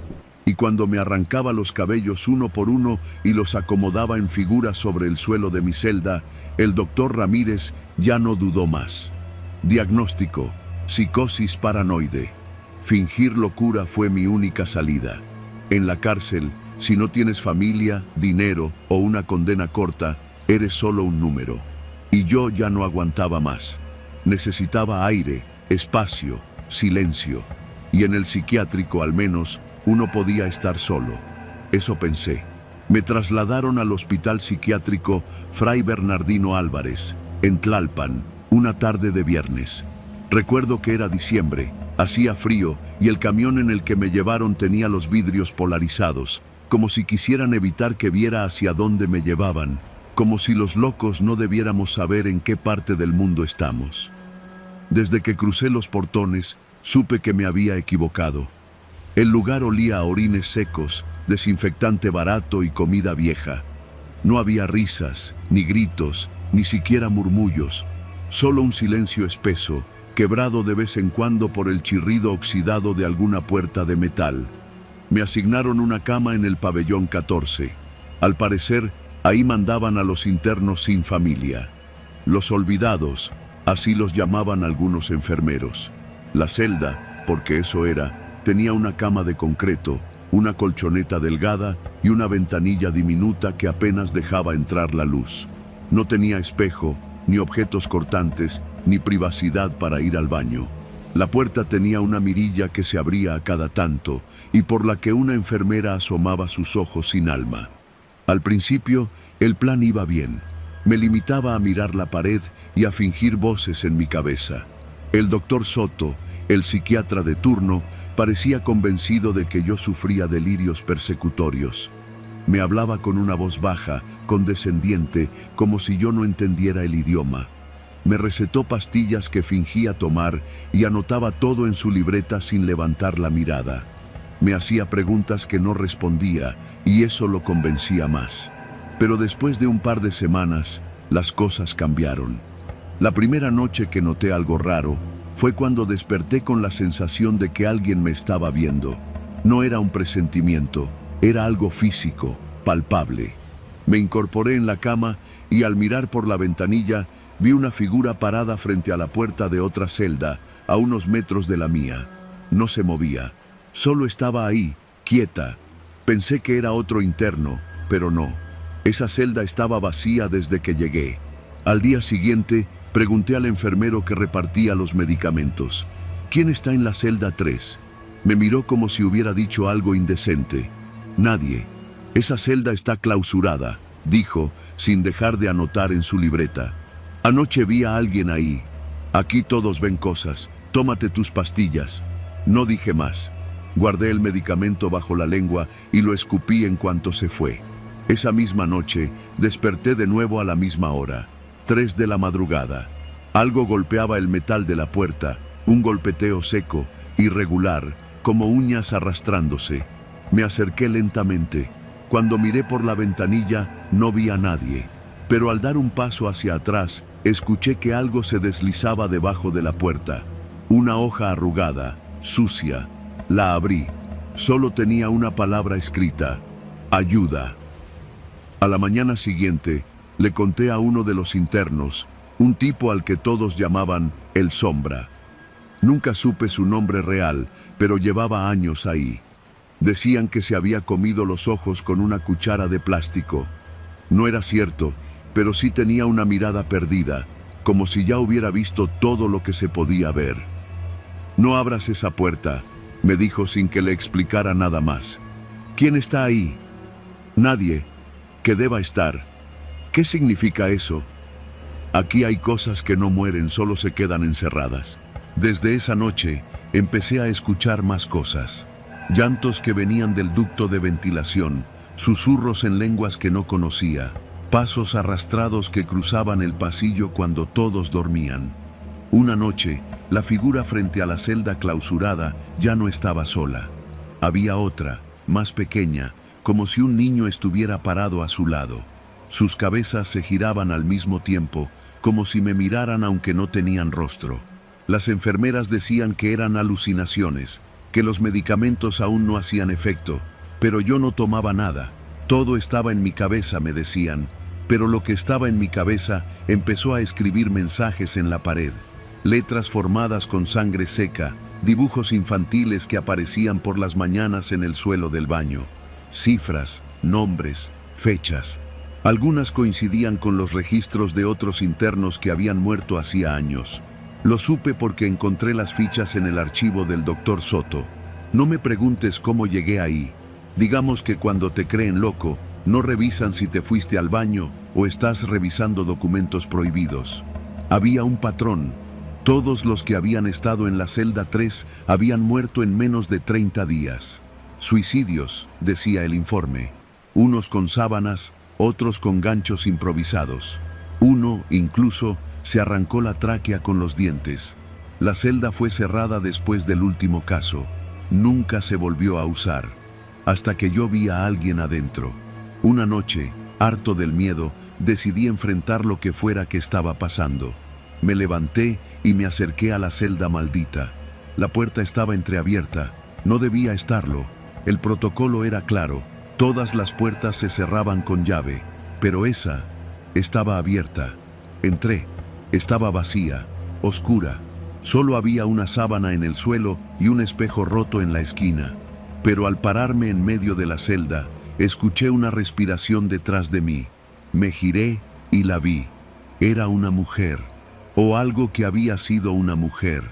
y cuando me arrancaba los cabellos uno por uno y los acomodaba en figuras sobre el suelo de mi celda, el doctor Ramírez ya no dudó más. Diagnóstico: psicosis paranoide. Fingir locura fue mi única salida. En la cárcel, si no tienes familia, dinero o una condena corta, eres solo un número. Y yo ya no aguantaba más. Necesitaba aire, espacio, silencio. Y en el psiquiátrico, al menos, uno podía estar solo. Eso pensé. Me trasladaron al Hospital Psiquiátrico Fray Bernardino Álvarez, en Tlalpan, una tarde de viernes. Recuerdo que era diciembre, hacía frío y el camión en el que me llevaron tenía los vidrios polarizados, como si quisieran evitar que viera hacia dónde me llevaban, como si los locos no debiéramos saber en qué parte del mundo estamos. Desde que crucé los portones, supe que me había equivocado. El lugar olía a orines secos, desinfectante barato y comida vieja. No había risas, ni gritos, ni siquiera murmullos, solo un silencio espeso, quebrado de vez en cuando por el chirrido oxidado de alguna puerta de metal. Me asignaron una cama en el pabellón 14. Al parecer, ahí mandaban a los internos sin familia. Los olvidados, así los llamaban algunos enfermeros. La celda, porque eso era, tenía una cama de concreto, una colchoneta delgada y una ventanilla diminuta que apenas dejaba entrar la luz. No tenía espejo, ni objetos cortantes, ni privacidad para ir al baño. La puerta tenía una mirilla que se abría a cada tanto y por la que una enfermera asomaba sus ojos sin alma. Al principio, el plan iba bien. Me limitaba a mirar la pared y a fingir voces en mi cabeza. El doctor Soto, el psiquiatra de turno, parecía convencido de que yo sufría delirios persecutorios. Me hablaba con una voz baja, condescendiente, como si yo no entendiera el idioma. Me recetó pastillas que fingía tomar y anotaba todo en su libreta sin levantar la mirada. Me hacía preguntas que no respondía y eso lo convencía más. Pero después de un par de semanas, las cosas cambiaron. La primera noche que noté algo raro fue cuando desperté con la sensación de que alguien me estaba viendo. No era un presentimiento, era algo físico, palpable. Me incorporé en la cama y al mirar por la ventanilla vi una figura parada frente a la puerta de otra celda, a unos metros de la mía. No se movía, solo estaba ahí, quieta. Pensé que era otro interno, pero no. Esa celda estaba vacía desde que llegué. Al día siguiente, pregunté al enfermero que repartía los medicamentos: ¿quién está en la celda 3? Me miró como si hubiera dicho algo indecente. Nadie. Esa celda está clausurada, dijo, sin dejar de anotar en su libreta. Anoche vi a alguien ahí. Aquí todos ven cosas. Tómate tus pastillas. No dije más. Guardé el medicamento bajo la lengua y lo escupí en cuanto se fue. Esa misma noche, desperté de nuevo a la misma hora, 3 de la madrugada. Algo golpeaba el metal de la puerta, un golpeteo seco, irregular, como uñas arrastrándose. Me acerqué lentamente. Cuando miré por la ventanilla, no vi a nadie. Pero al dar un paso hacia atrás, escuché que algo se deslizaba debajo de la puerta. Una hoja arrugada, sucia. La abrí. Solo tenía una palabra escrita: ayuda. A la mañana siguiente, le conté a uno de los internos, un tipo al que todos llamaban el Sombra. Nunca supe su nombre real, pero llevaba años ahí. Decían que se había comido los ojos con una cuchara de plástico. No era cierto, pero sí tenía una mirada perdida, como si ya hubiera visto todo lo que se podía ver. No abras esa puerta, me dijo sin que le explicara nada más. ¿Quién está ahí? Nadie. Que deba estar. ¿Qué significa eso? Aquí hay cosas que no mueren, solo se quedan encerradas. Desde esa noche, empecé a escuchar más cosas. Llantos que venían del ducto de ventilación, susurros en lenguas que no conocía, pasos arrastrados que cruzaban el pasillo cuando todos dormían. Una noche, la figura frente a la celda clausurada ya no estaba sola. Había otra, más pequeña, como si un niño estuviera parado a su lado. Sus cabezas se giraban al mismo tiempo, como si me miraran aunque no tenían rostro. Las enfermeras decían que eran alucinaciones, que los medicamentos aún no hacían efecto, pero yo no tomaba nada. Todo estaba en mi cabeza, me decían, pero lo que estaba en mi cabeza empezó a escribir mensajes en la pared. Letras formadas con sangre seca, dibujos infantiles que aparecían por las mañanas en el suelo del baño. Cifras, nombres, fechas. Algunas coincidían con los registros de otros internos que habían muerto hacía años. Lo supe porque encontré las fichas en el archivo del Dr. Soto. No me preguntes cómo llegué ahí. Digamos que cuando te creen loco, no revisan si te fuiste al baño o estás revisando documentos prohibidos. Había un patrón. Todos los que habían estado en la celda 3 habían muerto en menos de 30 días. Suicidios, decía el informe. Unos con sábanas, otros con ganchos improvisados. Uno, incluso, se arrancó la tráquea con los dientes. La celda fue cerrada después del último caso. Nunca se volvió a usar, hasta que yo vi a alguien adentro. Una noche, harto del miedo, decidí enfrentar lo que fuera que estaba pasando. Me levanté y me acerqué a la celda maldita. La puerta estaba entreabierta. No debía estarlo. El protocolo era claro. Todas las puertas se cerraban con llave, pero esa estaba abierta. Entré. Estaba vacía, oscura. Solo había una sábana en el suelo y un espejo roto en la esquina. Pero al pararme en medio de la celda, escuché una respiración detrás de mí. Me giré y la vi. Era una mujer, o algo que había sido una mujer.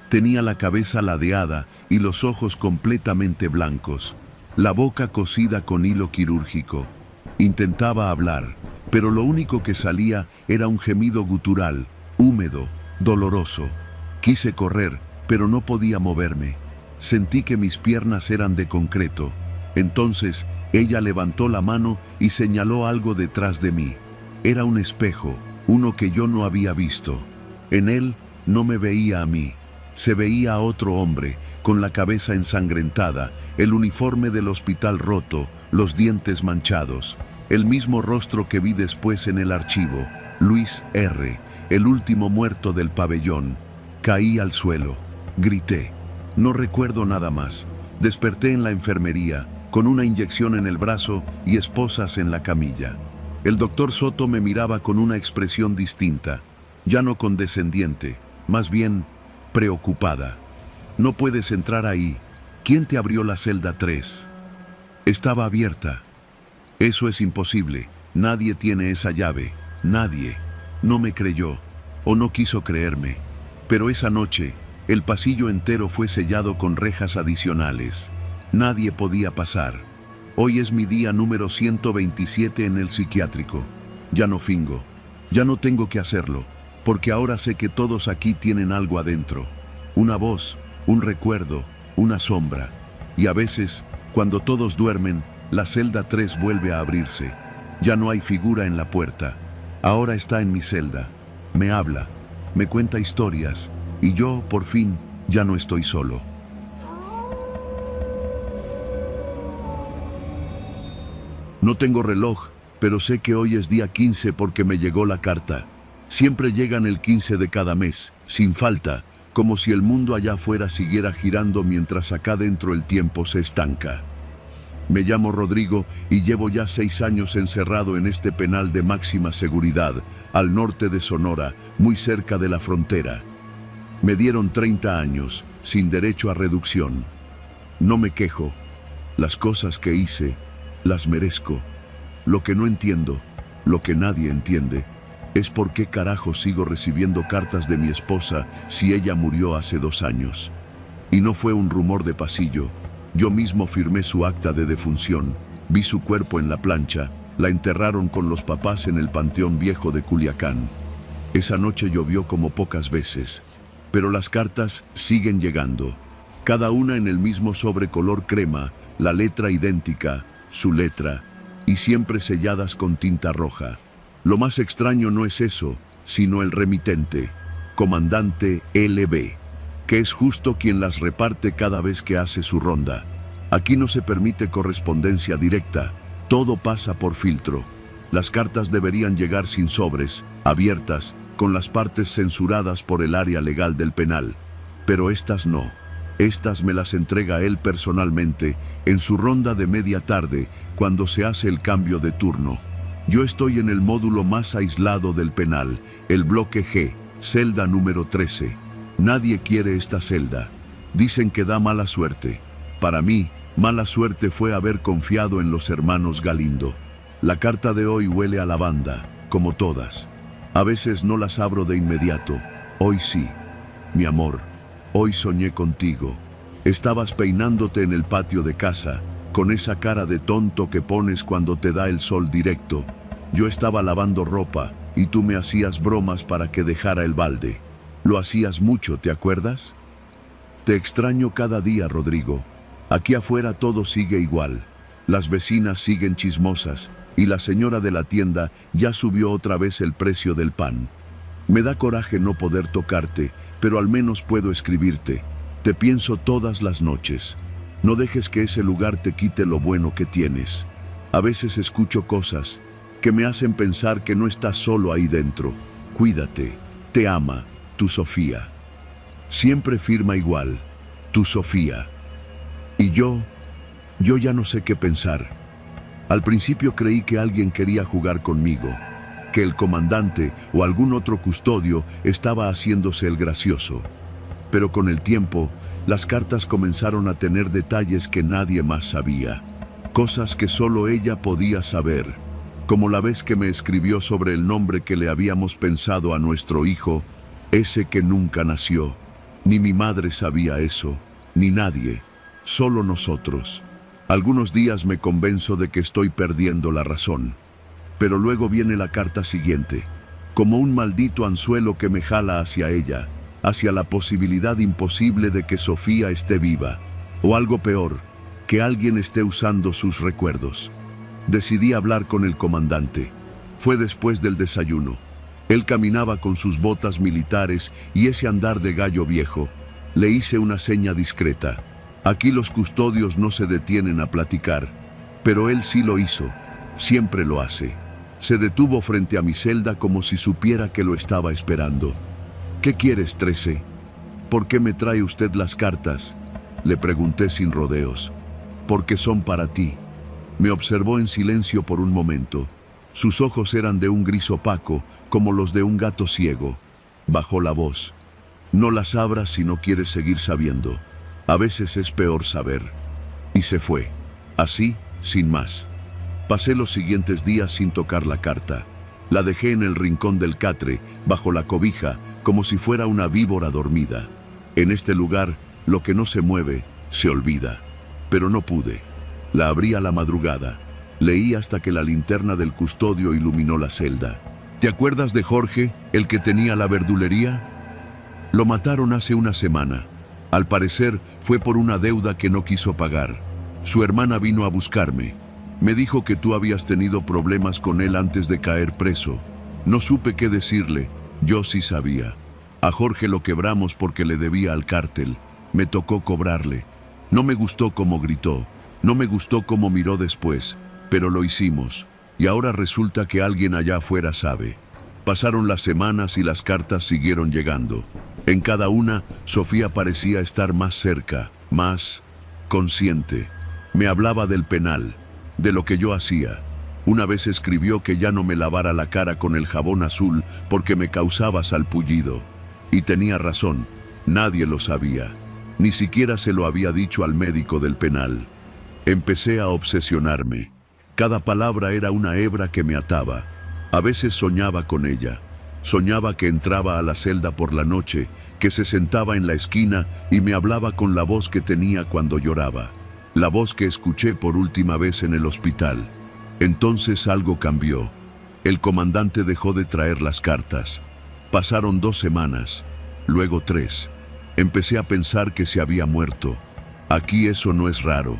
Tenía la cabeza ladeada y los ojos completamente blancos, la boca cosida con hilo quirúrgico. Intentaba hablar, pero lo único que salía era un gemido gutural, húmedo, doloroso. Quise correr, pero no podía moverme. Sentí que mis piernas eran de concreto. Entonces, ella levantó la mano y señaló algo detrás de mí. Era un espejo, uno que yo no había visto. En él no me veía a mí. Se veía a otro hombre, con la cabeza ensangrentada, el uniforme del hospital roto, los dientes manchados. El mismo rostro que vi después en el archivo. Luis R., el último muerto del pabellón. Caí al suelo. Grité. No recuerdo nada más. Desperté en la enfermería, con una inyección en el brazo y esposas en la camilla. El doctor Soto me miraba con una expresión distinta, ya no condescendiente, más bien preocupada. No puedes entrar ahí. ¿Quién te abrió la celda 3? Estaba abierta. Eso es imposible. Nadie tiene esa llave. Nadie. No me creyó, o no quiso creerme. Pero esa noche, el pasillo entero fue sellado con rejas adicionales. Nadie podía pasar. Hoy es mi día número 127 en el psiquiátrico. Ya no fingo. Ya no tengo que hacerlo, porque ahora sé que todos aquí tienen algo adentro. Una voz, un recuerdo, una sombra. Y a veces, cuando todos duermen, la celda 3 vuelve a abrirse. Ya no hay figura en la puerta. Ahora está en mi celda. Me habla, me cuenta historias, y yo, por fin, ya no estoy solo. No tengo reloj, pero sé que hoy es día 15 porque me llegó la carta. Siempre llegan el 15 de cada mes, sin falta, como si el mundo allá afuera siguiera girando mientras acá dentro el tiempo se estanca. Me llamo Rodrigo y llevo ya 6 años encerrado en este penal de máxima seguridad, al norte de Sonora, muy cerca de la frontera. Me dieron 30 años, sin derecho a reducción. No me quejo. Las cosas que hice, las merezco. Lo que no entiendo, lo que nadie entiende, es por qué carajo sigo recibiendo cartas de mi esposa si ella murió hace 2 años. Y no fue un rumor de pasillo. Yo mismo firmé su acta de defunción, vi su cuerpo en la plancha, la enterraron con los papás en el Panteón Viejo de Culiacán. Esa noche llovió como pocas veces, pero las cartas siguen llegando, cada una en el mismo sobre color crema, la letra idéntica, su letra, y siempre selladas con tinta roja. Lo más extraño no es eso, sino el remitente, Comandante LB, que es justo quien las reparte cada vez que hace su ronda. Aquí no se permite correspondencia directa, todo pasa por filtro. Las cartas deberían llegar sin sobres, abiertas, con las partes censuradas por el área legal del penal, pero estas no. Estas me las entrega él personalmente en su ronda de media tarde cuando se hace el cambio de turno. Yo estoy en el módulo más aislado del penal, el bloque G, celda número 13. Nadie quiere esta celda. Dicen que da mala suerte. Para mí, mala suerte fue haber confiado en los hermanos Galindo. La carta de hoy huele a lavanda, como todas. A veces no las abro de inmediato. Hoy sí. Mi amor, hoy soñé contigo. Estabas peinándote en el patio de casa, con esa cara de tonto que pones cuando te da el sol directo. Yo estaba lavando ropa y tú me hacías bromas para que dejara el balde. Lo hacías mucho, ¿te acuerdas? Te extraño cada día, Rodrigo. Aquí afuera todo sigue igual. Las vecinas siguen chismosas y la señora de la tienda ya subió otra vez el precio del pan. Me da coraje no poder tocarte, pero al menos puedo escribirte. Te pienso todas las noches. No dejes que ese lugar te quite lo bueno que tienes. A veces escucho cosas que me hacen pensar que no estás solo ahí dentro. Cuídate. Te ama, tu Sofía. Siempre firma igual, tu Sofía. Y yo ya no sé qué pensar. Al principio creí que alguien quería jugar conmigo, que el comandante o algún otro custodio estaba haciéndose el gracioso. Pero con el tiempo, las cartas comenzaron a tener detalles que nadie más sabía. Cosas que solo ella podía saber, como la vez que me escribió sobre el nombre que le habíamos pensado a nuestro hijo, ese que nunca nació. Ni mi madre sabía eso, ni nadie, solo nosotros. Algunos días me convenzo de que estoy perdiendo la razón. Pero luego viene la carta siguiente, como un maldito anzuelo que me jala hacia ella, hacia la posibilidad imposible de que Sofía esté viva, o algo peor, que alguien esté usando sus recuerdos. Decidí hablar con el comandante. Fue después del desayuno. Él caminaba con sus botas militares y ese andar de gallo viejo. Le hice una seña discreta. Aquí los custodios no se detienen a platicar, pero él sí lo hizo. Siempre lo hace. Se detuvo frente a mi celda como si supiera que lo estaba esperando. ¿Qué quieres, 13? ¿Por qué me trae usted las cartas? Le pregunté sin rodeos. Porque son para ti. Me observó en silencio por un momento. Sus ojos eran de un gris opaco, como los de un gato ciego. Bajó la voz. No las abras si no quieres seguir sabiendo. A veces es peor saber. Y se fue. Así, sin más. Pasé los siguientes días sin tocar la carta. La dejé en el rincón del catre, bajo la cobija, como si fuera una víbora dormida. En este lugar, lo que no se mueve, se olvida. Pero no pude. La abrí a la madrugada. Leí hasta que la linterna del custodio iluminó la celda. ¿Te acuerdas de Jorge, el que tenía la verdulería? Lo mataron hace una semana. Al parecer, fue por una deuda que no quiso pagar. Su hermana vino a buscarme. Me dijo que tú habías tenido problemas con él antes de caer preso. No supe qué decirle. Yo sí sabía. A Jorge lo quebramos porque le debía al cártel. Me tocó cobrarle. No me gustó cómo gritó. No me gustó cómo miró después. Pero lo hicimos. Y ahora resulta que alguien allá afuera sabe. Pasaron las semanas y las cartas siguieron llegando. En cada una, Sofía parecía estar más cerca, más consciente. Me hablaba del penal, de lo que yo hacía. Una vez escribió que ya no me lavara la cara con el jabón azul porque me causaba salpullido. Y tenía razón, nadie lo sabía. Ni siquiera se lo había dicho al médico del penal. Empecé a obsesionarme. Cada palabra era una hebra que me ataba. A veces soñaba con ella. Soñaba que entraba a la celda por la noche, que se sentaba en la esquina y me hablaba con la voz que tenía cuando lloraba. La voz que escuché por última vez en el hospital. Entonces algo cambió. El comandante dejó de traer las cartas. Pasaron 2 semanas, luego 3. Empecé a pensar que se había muerto. Aquí eso no es raro.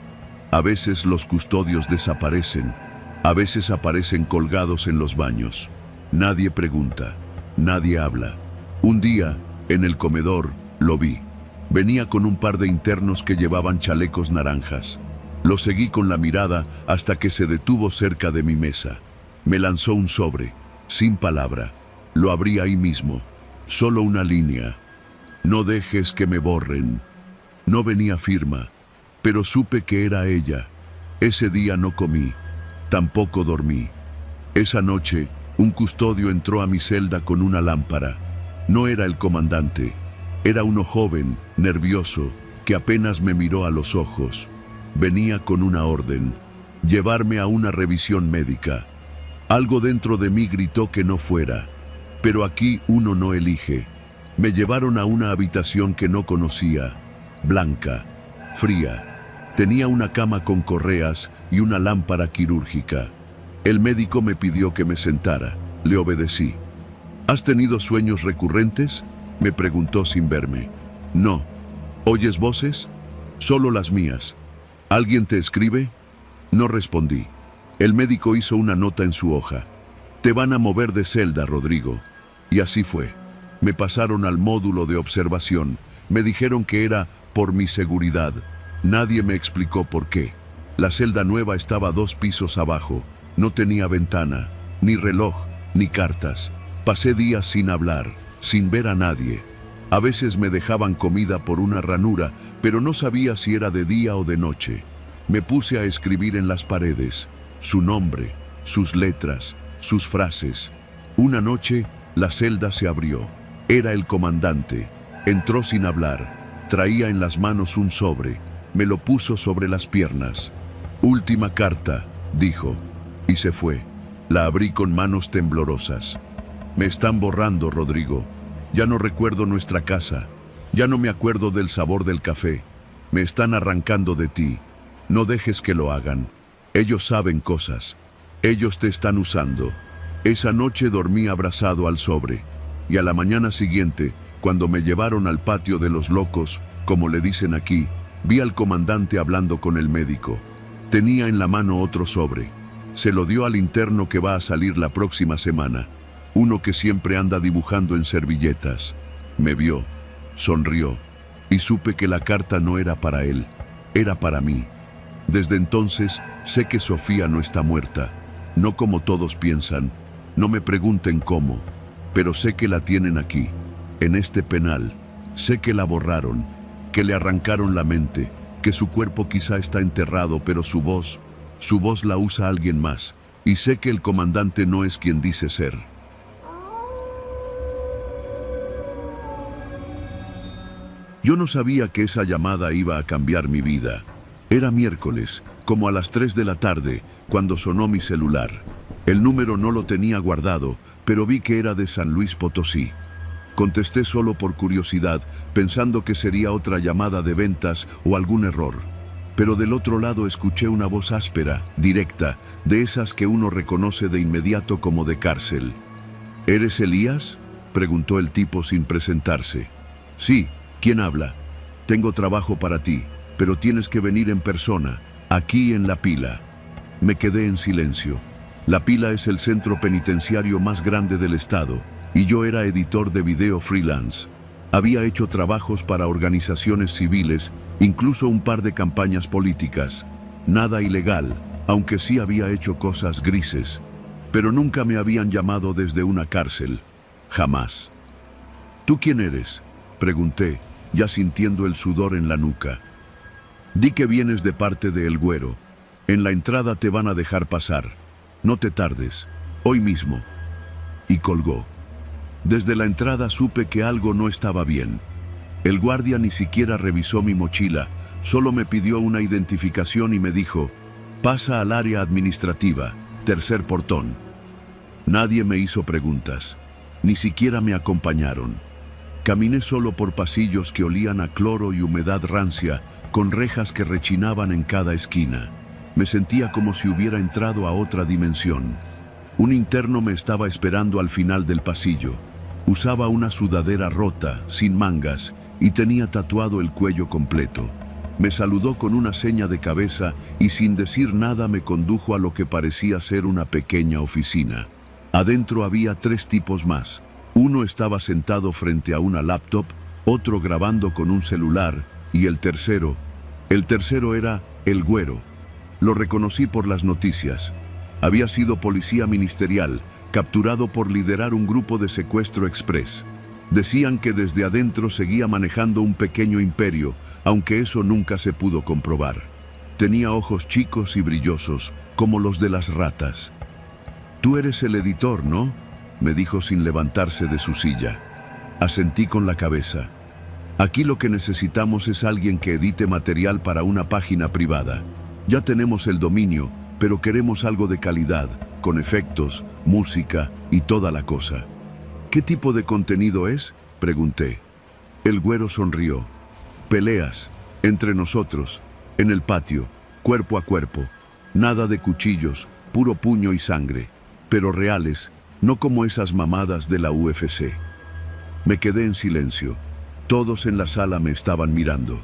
A veces los custodios desaparecen. A veces aparecen colgados en los baños. Nadie pregunta. Nadie habla. Un día, en el comedor, lo vi. Venía con un par de internos que llevaban chalecos naranjas. Lo seguí con la mirada hasta que se detuvo cerca de mi mesa. Me lanzó un sobre, sin palabra. Lo abrí ahí mismo. Solo una línea. No dejes que me borren. No venía firma, pero supe que era ella. Ese día no comí, tampoco dormí. Esa noche, un custodio entró a mi celda con una lámpara. No era el comandante, era uno joven, nervioso, que apenas me miró a los ojos. Venía con una orden: llevarme a una revisión médica. Algo dentro de mí gritó que no fuera, pero aquí uno no elige. Me llevaron a una habitación que no conocía, blanca, fría. Tenía una cama con correas y una lámpara quirúrgica. El médico me pidió que me sentara. Le obedecí. ¿Has tenido sueños recurrentes?, me preguntó sin verme. No. ¿Oyes voces? Solo las mías. ¿Alguien te escribe? No respondí. El médico hizo una nota en su hoja. Te van a mover de celda, Rodrigo. Y así fue. Me pasaron al módulo de observación. Me dijeron que era por mi seguridad. Nadie me explicó por qué. La celda nueva estaba 2 pisos abajo. No tenía ventana, ni reloj, ni cartas. Pasé días sin hablar, sin ver a nadie. A veces me dejaban comida por una ranura, pero no sabía si era de día o de noche. Me puse a escribir en las paredes su nombre, sus letras, sus frases. Una noche, la celda se abrió. Era el comandante. Entró sin hablar. Traía en las manos un sobre. Me lo puso sobre las piernas. Última carta, dijo, y se fue. La abrí con manos temblorosas. Me están borrando, Rodrigo. Ya no recuerdo nuestra casa. Ya no me acuerdo del sabor del café. Me están arrancando de ti. No dejes que lo hagan. Ellos saben cosas. Ellos te están usando. Esa noche dormí abrazado al sobre. Y a la mañana siguiente, cuando me llevaron al patio de los locos, como le dicen aquí, vi al comandante hablando con el médico. Tenía en la mano otro sobre. Se lo dio al interno que va a salir la próxima semana. Uno que siempre anda dibujando en servilletas. Me vio, sonrió, y supe que la carta no era para él, era para mí. Desde entonces sé que Sofía no está muerta, no como todos piensan. No me pregunten cómo, pero sé que la tienen aquí, en este penal. Sé que la borraron, que le arrancaron la mente, que su cuerpo quizá está enterrado, pero su voz la usa alguien más. Y sé que el comandante no es quien dice ser. Yo no sabía que esa llamada iba a cambiar mi vida. Era miércoles, como a las 3 de la tarde, cuando sonó mi celular. El número no lo tenía guardado, pero vi que era de San Luis Potosí. Contesté solo por curiosidad, pensando que sería otra llamada de ventas o algún error. Pero del otro lado escuché una voz áspera, directa, de esas que uno reconoce de inmediato como de cárcel. ¿Eres Elías?, preguntó el tipo sin presentarse. Sí. ¿Quién habla? Tengo trabajo para ti, pero tienes que venir en persona, aquí en La Pila. Me quedé en silencio. La Pila es el centro penitenciario más grande del estado, y yo era editor de video freelance. Había hecho trabajos para organizaciones civiles, incluso un par de campañas políticas. Nada ilegal, aunque sí había hecho cosas grises. Pero nunca me habían llamado desde una cárcel. Jamás. ¿Tú quién eres?, pregunté, ya sintiendo el sudor en la nuca. Di que vienes de parte de El Güero. En la entrada te van a dejar pasar. No te tardes, hoy mismo. Y colgó. Desde la entrada supe que algo no estaba bien. El guardia ni siquiera revisó mi mochila, solo me pidió una identificación y me dijo: pasa al área administrativa, tercer portón. Nadie me hizo preguntas, ni siquiera me acompañaron. Caminé solo por pasillos que olían a cloro y humedad rancia, con rejas que rechinaban en cada esquina. Me sentía como si hubiera entrado a otra dimensión. Un interno me estaba esperando al final del pasillo. Usaba una sudadera rota, sin mangas, y tenía tatuado el cuello completo. Me saludó con una seña de cabeza y sin decir nada me condujo a lo que parecía ser una pequeña oficina. Adentro había 3 tipos más. Uno estaba sentado frente a una laptop, otro grabando con un celular, y el tercero era El Güero. Lo reconocí por las noticias. Había sido policía ministerial, capturado por liderar un grupo de secuestro express. Decían que desde adentro seguía manejando un pequeño imperio, aunque eso nunca se pudo comprobar. Tenía ojos chicos y brillosos, como los de las ratas. «Tú eres el editor, ¿no?», me dijo sin levantarse de su silla. Asentí con la cabeza. «Aquí lo que necesitamos es alguien que edite material para una página privada. Ya tenemos el dominio, pero queremos algo de calidad, con efectos, música y toda la cosa». «¿Qué tipo de contenido es?», pregunté. El güero sonrió. «Peleas, entre nosotros, en el patio, cuerpo a cuerpo. Nada de cuchillos, puro puño y sangre, pero reales, no como esas mamadas de la UFC». Me quedé en silencio. Todos en la sala me estaban mirando.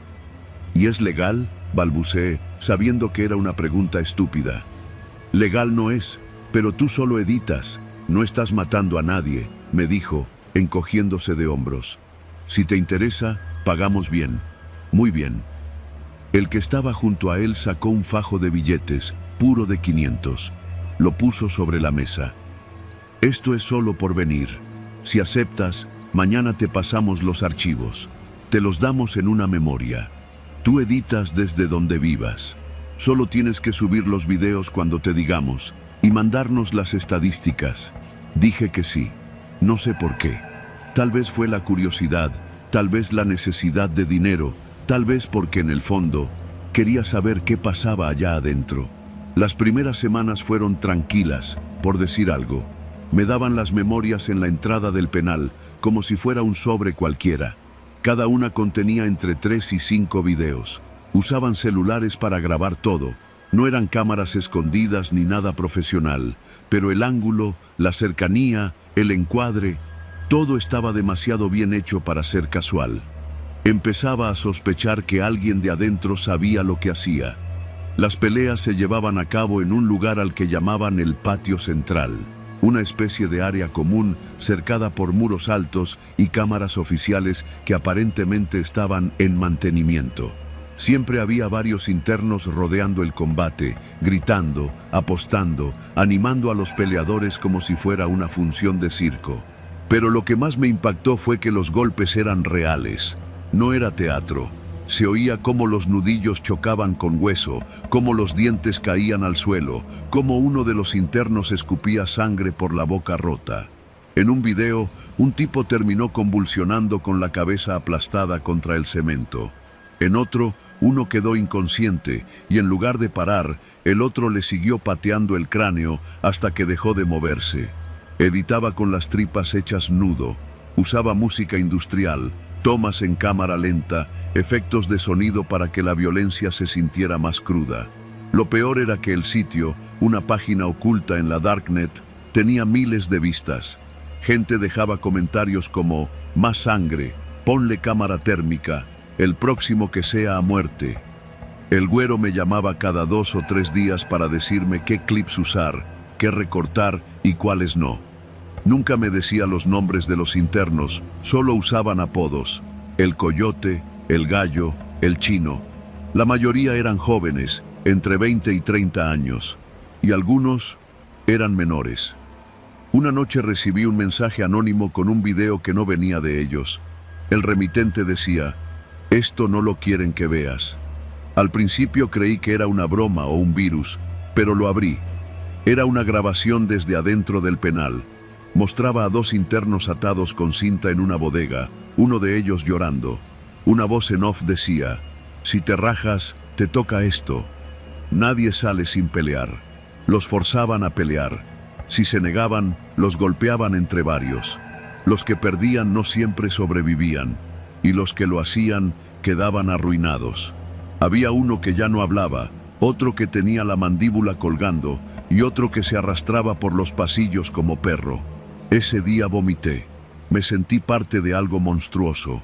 «¿Y es legal?», balbuceé, sabiendo que era una pregunta estúpida. «Legal no es, pero tú solo editas. No estás matando a nadie», me dijo, encogiéndose de hombros. «Si te interesa, pagamos bien». «Muy bien». El que estaba junto a él sacó un fajo de billetes, puro de 500. Lo puso sobre la mesa. «Esto es solo por venir. Si aceptas, mañana te pasamos los archivos. Te los damos en una memoria. Tú editas desde donde vivas. Solo tienes que subir los videos cuando te digamos y mandarnos las estadísticas». Dije que sí. No sé por qué. Tal vez fue la curiosidad, tal vez la necesidad de dinero, tal vez porque en el fondo quería saber qué pasaba allá adentro. Las primeras semanas fueron tranquilas, por decir algo. Me daban las memorias en la entrada del penal, como si fuera un sobre cualquiera. Cada una contenía entre 3 y 5 videos. Usaban celulares para grabar todo. No eran cámaras escondidas ni nada profesional, pero el ángulo, la cercanía, el encuadre, todo estaba demasiado bien hecho para ser casual. Empezaba a sospechar que alguien de adentro sabía lo que hacía. Las peleas se llevaban a cabo en un lugar al que llamaban el patio central, una especie de área común cercada por muros altos y cámaras oficiales que aparentemente estaban en mantenimiento. Siempre había varios internos rodeando el combate, gritando, apostando, animando a los peleadores como si fuera una función de circo. Pero lo que más me impactó fue que los golpes eran reales. No era teatro. Se oía cómo los nudillos chocaban con hueso, cómo los dientes caían al suelo, cómo uno de los internos escupía sangre por la boca rota. En un video, un tipo terminó convulsionando con la cabeza aplastada contra el cemento. En otro, uno quedó inconsciente y en lugar de parar, el otro le siguió pateando el cráneo hasta que dejó de moverse. Editaba con las tripas hechas nudo, usaba música industrial, tomas en cámara lenta, efectos de sonido para que la violencia se sintiera más cruda. Lo peor era que el sitio, una página oculta en la Darknet, tenía miles de vistas. Gente dejaba comentarios como «más sangre», «ponle cámara térmica», «el próximo que sea a muerte». El güero me llamaba cada 2 o 3 días para decirme qué clips usar, qué recortar y cuáles no. Nunca me decía los nombres de los internos, solo usaban apodos: el Coyote, el Gallo, el Chino. La mayoría eran jóvenes, entre 20 y 30 años, y algunos eran menores. Una noche recibí un mensaje anónimo con un video que no venía de ellos. El remitente decía: «Esto no lo quieren que veas». Al principio creí que era una broma o un virus, pero lo abrí. Era una grabación desde adentro del penal. Mostraba a 2 internos atados con cinta en una bodega, uno de ellos llorando. Una voz en off decía: «Si te rajas, te toca esto». Nadie sale sin pelear. Los forzaban a pelear. Si se negaban, los golpeaban entre varios. Los que perdían no siempre sobrevivían, y los que lo hacían quedaban arruinados. Había uno que ya no hablaba, otro que tenía la mandíbula colgando y otro que se arrastraba por los pasillos como perro. Ese día vomité. Me sentí parte de algo monstruoso.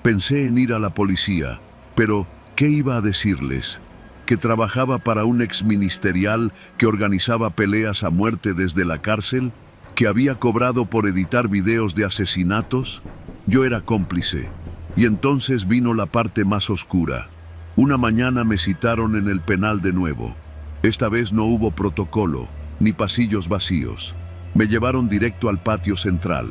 Pensé en ir a la policía, pero ¿qué iba a decirles? ¿Que trabajaba para un exministerial que organizaba peleas a muerte desde la cárcel? ¿Que había cobrado por editar videos de asesinatos? Yo era cómplice. Y entonces vino la parte más oscura. Una mañana me citaron en el penal de nuevo. Esta vez no hubo protocolo, ni pasillos vacíos. Me llevaron directo al patio central.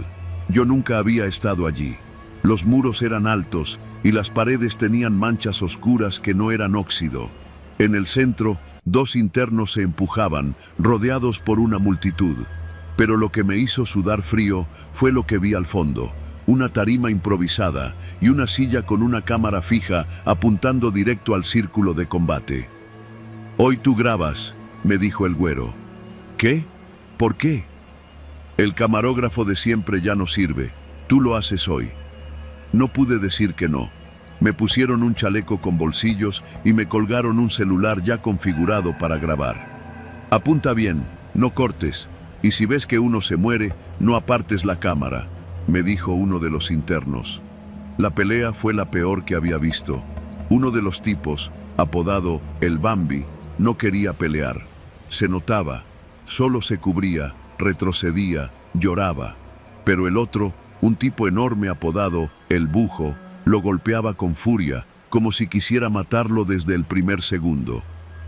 Yo nunca había estado allí. Los muros eran altos y las paredes tenían manchas oscuras que no eran óxido. En el centro, 2 internos se empujaban, rodeados por una multitud. Pero lo que me hizo sudar frío fue lo que vi al fondo. Una tarima improvisada y una silla con una cámara fija apuntando directo al círculo de combate. «Hoy tú grabas», me dijo el güero. «¿Qué? ¿Por qué?» «El camarógrafo de siempre ya no sirve. Tú lo haces hoy». No pude decir que no. Me pusieron un chaleco con bolsillos y me colgaron un celular ya configurado para grabar. «Apunta bien, no cortes, y si ves que uno se muere, no apartes la cámara», me dijo uno de los internos. La pelea fue la peor que había visto. Uno de los tipos, apodado el Bambi, no quería pelear. Se notaba, solo se cubría, retrocedía, lloraba. Pero el otro, un tipo enorme apodado el Bujo, lo golpeaba con furia, como si quisiera matarlo desde el primer segundo.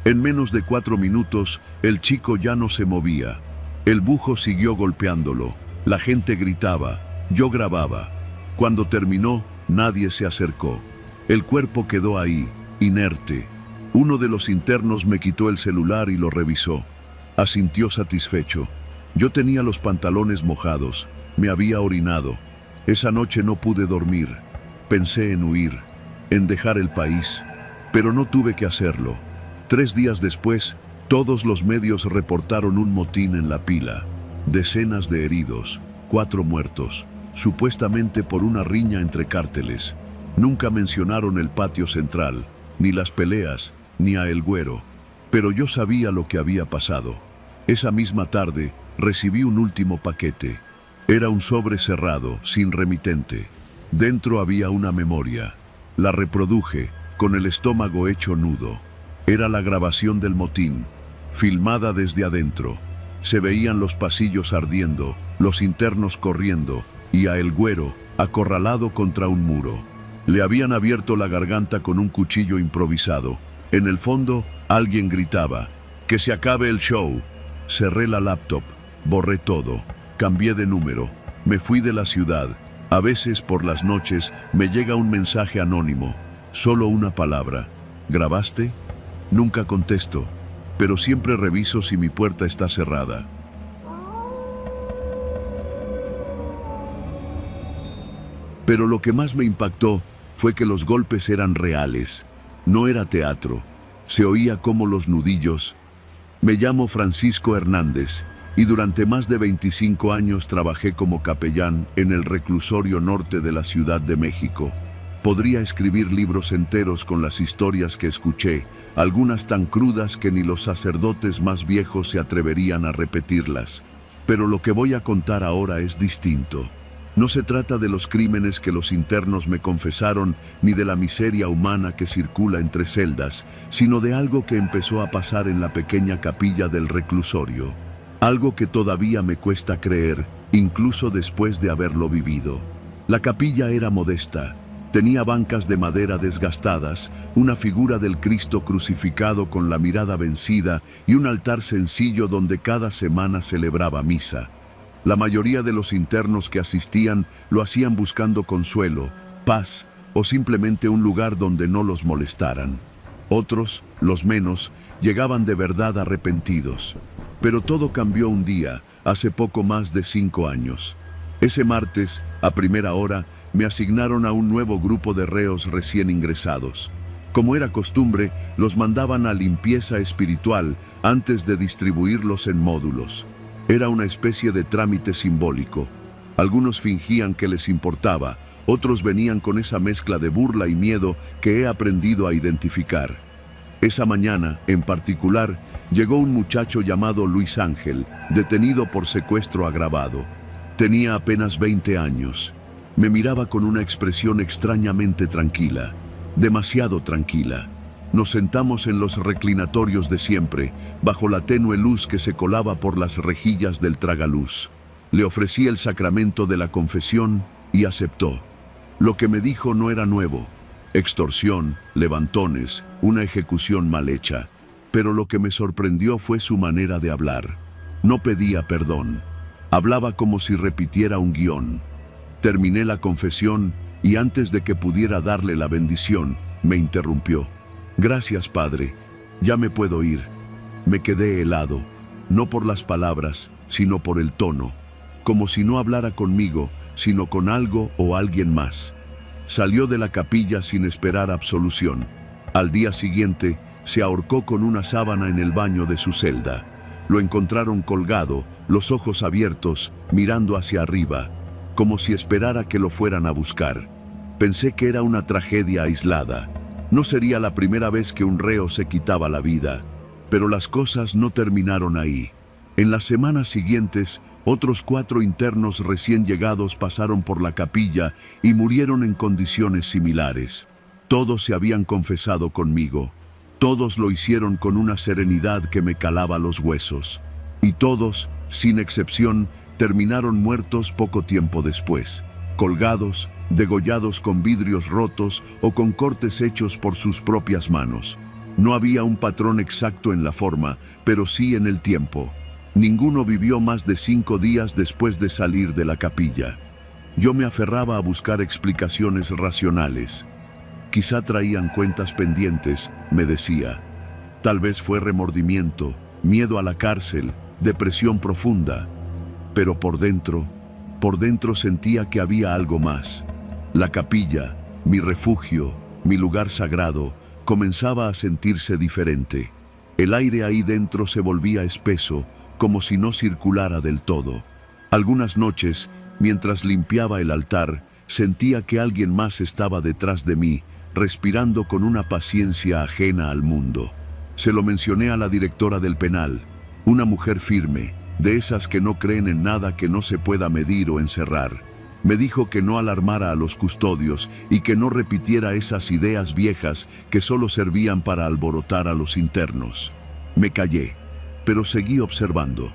En menos de 4 minutos, el chico ya no se movía. El Bujo siguió golpeándolo. La gente gritaba. Yo grababa. Cuando terminó, nadie se acercó. El cuerpo quedó ahí, inerte. Uno de los internos me quitó el celular y lo revisó. Asintió satisfecho. Yo tenía los pantalones mojados. Me había orinado. Esa noche no pude dormir. Pensé en huir, en dejar el país, pero no tuve que hacerlo. 3 días después, todos los medios reportaron un motín en la pila. Decenas de heridos, 4 muertos, supuestamente por una riña entre cárteles. Nunca mencionaron el patio central, ni las peleas, ni a El Güero. Pero yo sabía lo que había pasado. Esa misma tarde, recibí un último paquete. Era un sobre cerrado, sin remitente. Dentro había una memoria. La reproduje, con el estómago hecho nudo. Era la grabación del motín, filmada desde adentro. Se veían los pasillos ardiendo, los internos corriendo, y a El Güero, acorralado contra un muro. Le habían abierto la garganta con un cuchillo improvisado. En el fondo, alguien gritaba, «¡Que se acabe el show!». Cerré la laptop, borré todo, cambié de número, me fui de la ciudad. A veces, por las noches, me llega un mensaje anónimo, solo una palabra. ¿Grabaste? Nunca contesto, pero siempre reviso si mi puerta está cerrada. Pero lo que más me impactó fue que los golpes eran reales. No era teatro. Se oía como los nudillos. Me llamo Francisco Hernández y durante más de 25 años trabajé como capellán en el reclusorio norte de la Ciudad de México. Podría escribir libros enteros con las historias que escuché, algunas tan crudas que ni los sacerdotes más viejos se atreverían a repetirlas. Pero lo que voy a contar ahora es distinto. No se trata de los crímenes que los internos me confesaron, ni de la miseria humana que circula entre celdas, sino de algo que empezó a pasar en la pequeña capilla del reclusorio. Algo que todavía me cuesta creer, incluso después de haberlo vivido. La capilla era modesta. Tenía bancas de madera desgastadas, una figura del Cristo crucificado con la mirada vencida y un altar sencillo donde cada semana celebraba misa. La mayoría de los internos que asistían lo hacían buscando consuelo, paz o simplemente un lugar donde no los molestaran. Otros, los menos, llegaban de verdad arrepentidos. Pero todo cambió un día, hace poco más de 5 años. Ese martes, a primera hora, me asignaron a un nuevo grupo de reos recién ingresados. Como era costumbre, los mandaban a limpieza espiritual antes de distribuirlos en módulos. Era una especie de trámite simbólico. Algunos fingían que les importaba, otros venían con esa mezcla de burla y miedo que he aprendido a identificar. Esa mañana, en particular, llegó un muchacho llamado Luis Ángel, detenido por secuestro agravado. Tenía apenas 20 años. Me miraba con una expresión extrañamente tranquila, demasiado tranquila. Nos sentamos en los reclinatorios de siempre, bajo la tenue luz que se colaba por las rejillas del tragaluz. Le ofrecí el sacramento de la confesión y aceptó. Lo que me dijo no era nuevo. Extorsión, levantones, una ejecución mal hecha. Pero lo que me sorprendió fue su manera de hablar. No pedía perdón. Hablaba como si repitiera un guión. Terminé la confesión y antes de que pudiera darle la bendición, me interrumpió. Gracias, padre. Ya me puedo ir. Me quedé helado, no por las palabras, sino por el tono, como si no hablara conmigo, sino con algo o alguien más. Salió de la capilla sin esperar absolución. Al día siguiente, se ahorcó con una sábana en el baño de su celda. Lo encontraron colgado, los ojos abiertos, mirando hacia arriba, como si esperara que lo fueran a buscar. Pensé que era una tragedia aislada. No sería la primera vez que un reo se quitaba la vida. Pero las cosas no terminaron ahí. En las semanas siguientes, otros 4 internos recién llegados pasaron por la capilla y murieron en condiciones similares. Todos se habían confesado conmigo. Todos lo hicieron con una serenidad que me calaba los huesos. Y todos, sin excepción, terminaron muertos poco tiempo después, colgados, degollados con vidrios rotos o con cortes hechos por sus propias manos. No había un patrón exacto en la forma, pero sí en el tiempo. Ninguno vivió más de 5 días después de salir de la capilla. Yo me aferraba a buscar explicaciones racionales. Quizá traían cuentas pendientes, me decía. Tal vez fue remordimiento, miedo a la cárcel, depresión profunda. Pero por dentro sentía que había algo más. La capilla, mi refugio, mi lugar sagrado, comenzaba a sentirse diferente. El aire ahí dentro se volvía espeso, como si no circulara del todo. Algunas noches, mientras limpiaba el altar, sentía que alguien más estaba detrás de mí, respirando con una paciencia ajena al mundo. Se lo mencioné a la directora del penal, una mujer firme, de esas que no creen en nada que no se pueda medir o encerrar. Me dijo que no alarmara a los custodios y que no repitiera esas ideas viejas que solo servían para alborotar a los internos. Me callé, pero seguí observando.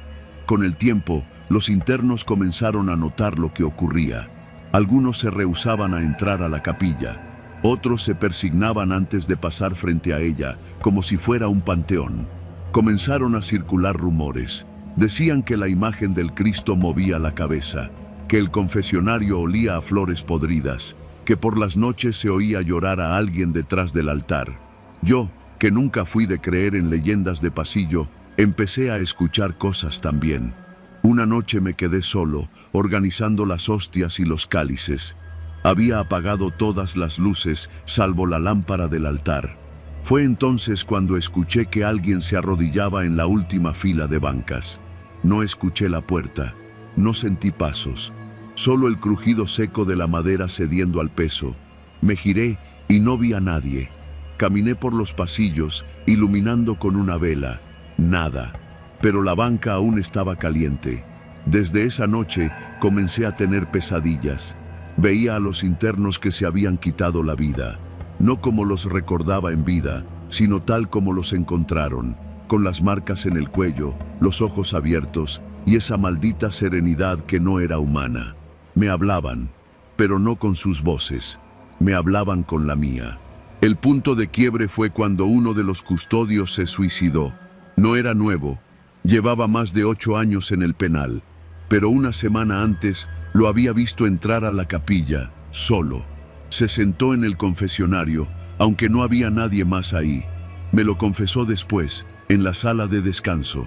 Con el tiempo, los internos comenzaron a notar lo que ocurría. Algunos se rehusaban a entrar a la capilla. Otros se persignaban antes de pasar frente a ella, como si fuera un panteón. Comenzaron a circular rumores. Decían que la imagen del Cristo movía la cabeza, que el confesionario olía a flores podridas, que por las noches se oía llorar a alguien detrás del altar. Yo, que nunca fui de creer en leyendas de pasillo, empecé a escuchar cosas también. Una noche me quedé solo, organizando las hostias y los cálices. Había apagado todas las luces, salvo la lámpara del altar. Fue entonces cuando escuché que alguien se arrodillaba en la última fila de bancas. No escuché la puerta, no sentí pasos, solo el crujido seco de la madera cediendo al peso. Me giré y no vi a nadie. Caminé por los pasillos, iluminando con una vela. Nada, pero la banca aún estaba caliente. Desde esa noche comencé a tener pesadillas. Veía a los internos que se habían quitado la vida, no como los recordaba en vida, sino tal como los encontraron, con las marcas en el cuello, los ojos abiertos y esa maldita serenidad que no era humana. Me hablaban, pero no con sus voces, me hablaban con la mía. El punto de quiebre fue cuando uno de los custodios se suicidó. No era nuevo, llevaba más de 8 años en el penal, pero una semana antes lo había visto entrar a la capilla, solo. Se sentó en el confesionario, aunque no había nadie más ahí. Me lo confesó después, en la sala de descanso.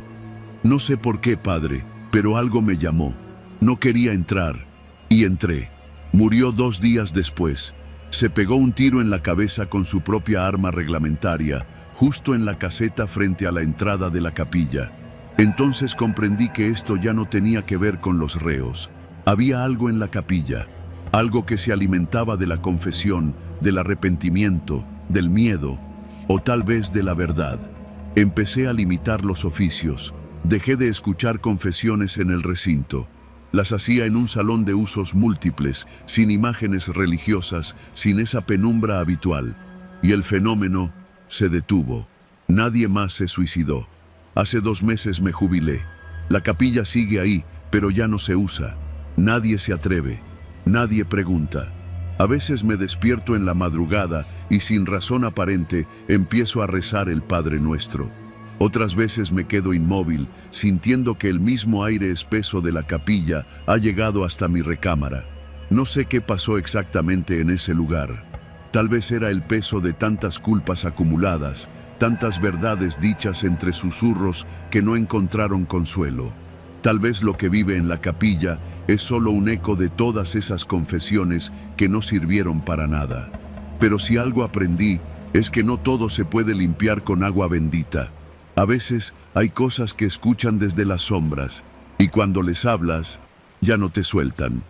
No sé por qué, padre, pero algo me llamó. No quería entrar, y entré. Murió 2 días después. Se pegó un tiro en la cabeza con su propia arma reglamentaria, justo en la caseta frente a la entrada de la capilla. Entonces comprendí que esto ya no tenía que ver con los reos. Había algo en la capilla, algo que se alimentaba de la confesión, del arrepentimiento, del miedo, o tal vez de la verdad. Empecé a limitar los oficios. Dejé de escuchar confesiones en el recinto. Las hacía en un salón de usos múltiples, sin imágenes religiosas, sin esa penumbra habitual. Y el fenómeno se detuvo. Nadie más se suicidó. Hace 2 meses me jubilé. La capilla sigue ahí, pero ya no se usa. Nadie se atreve. Nadie pregunta. A veces me despierto en la madrugada y sin razón aparente empiezo a rezar el Padre Nuestro. Otras veces me quedo inmóvil, sintiendo que el mismo aire espeso de la capilla ha llegado hasta mi recámara. No sé qué pasó exactamente en ese lugar. Tal vez era el peso de tantas culpas acumuladas, tantas verdades dichas entre susurros que no encontraron consuelo. Tal vez lo que vive en la capilla es solo un eco de todas esas confesiones que no sirvieron para nada. Pero si algo aprendí, es que no todo se puede limpiar con agua bendita. A veces hay cosas que escuchan desde las sombras, y cuando les hablas, ya no te sueltan.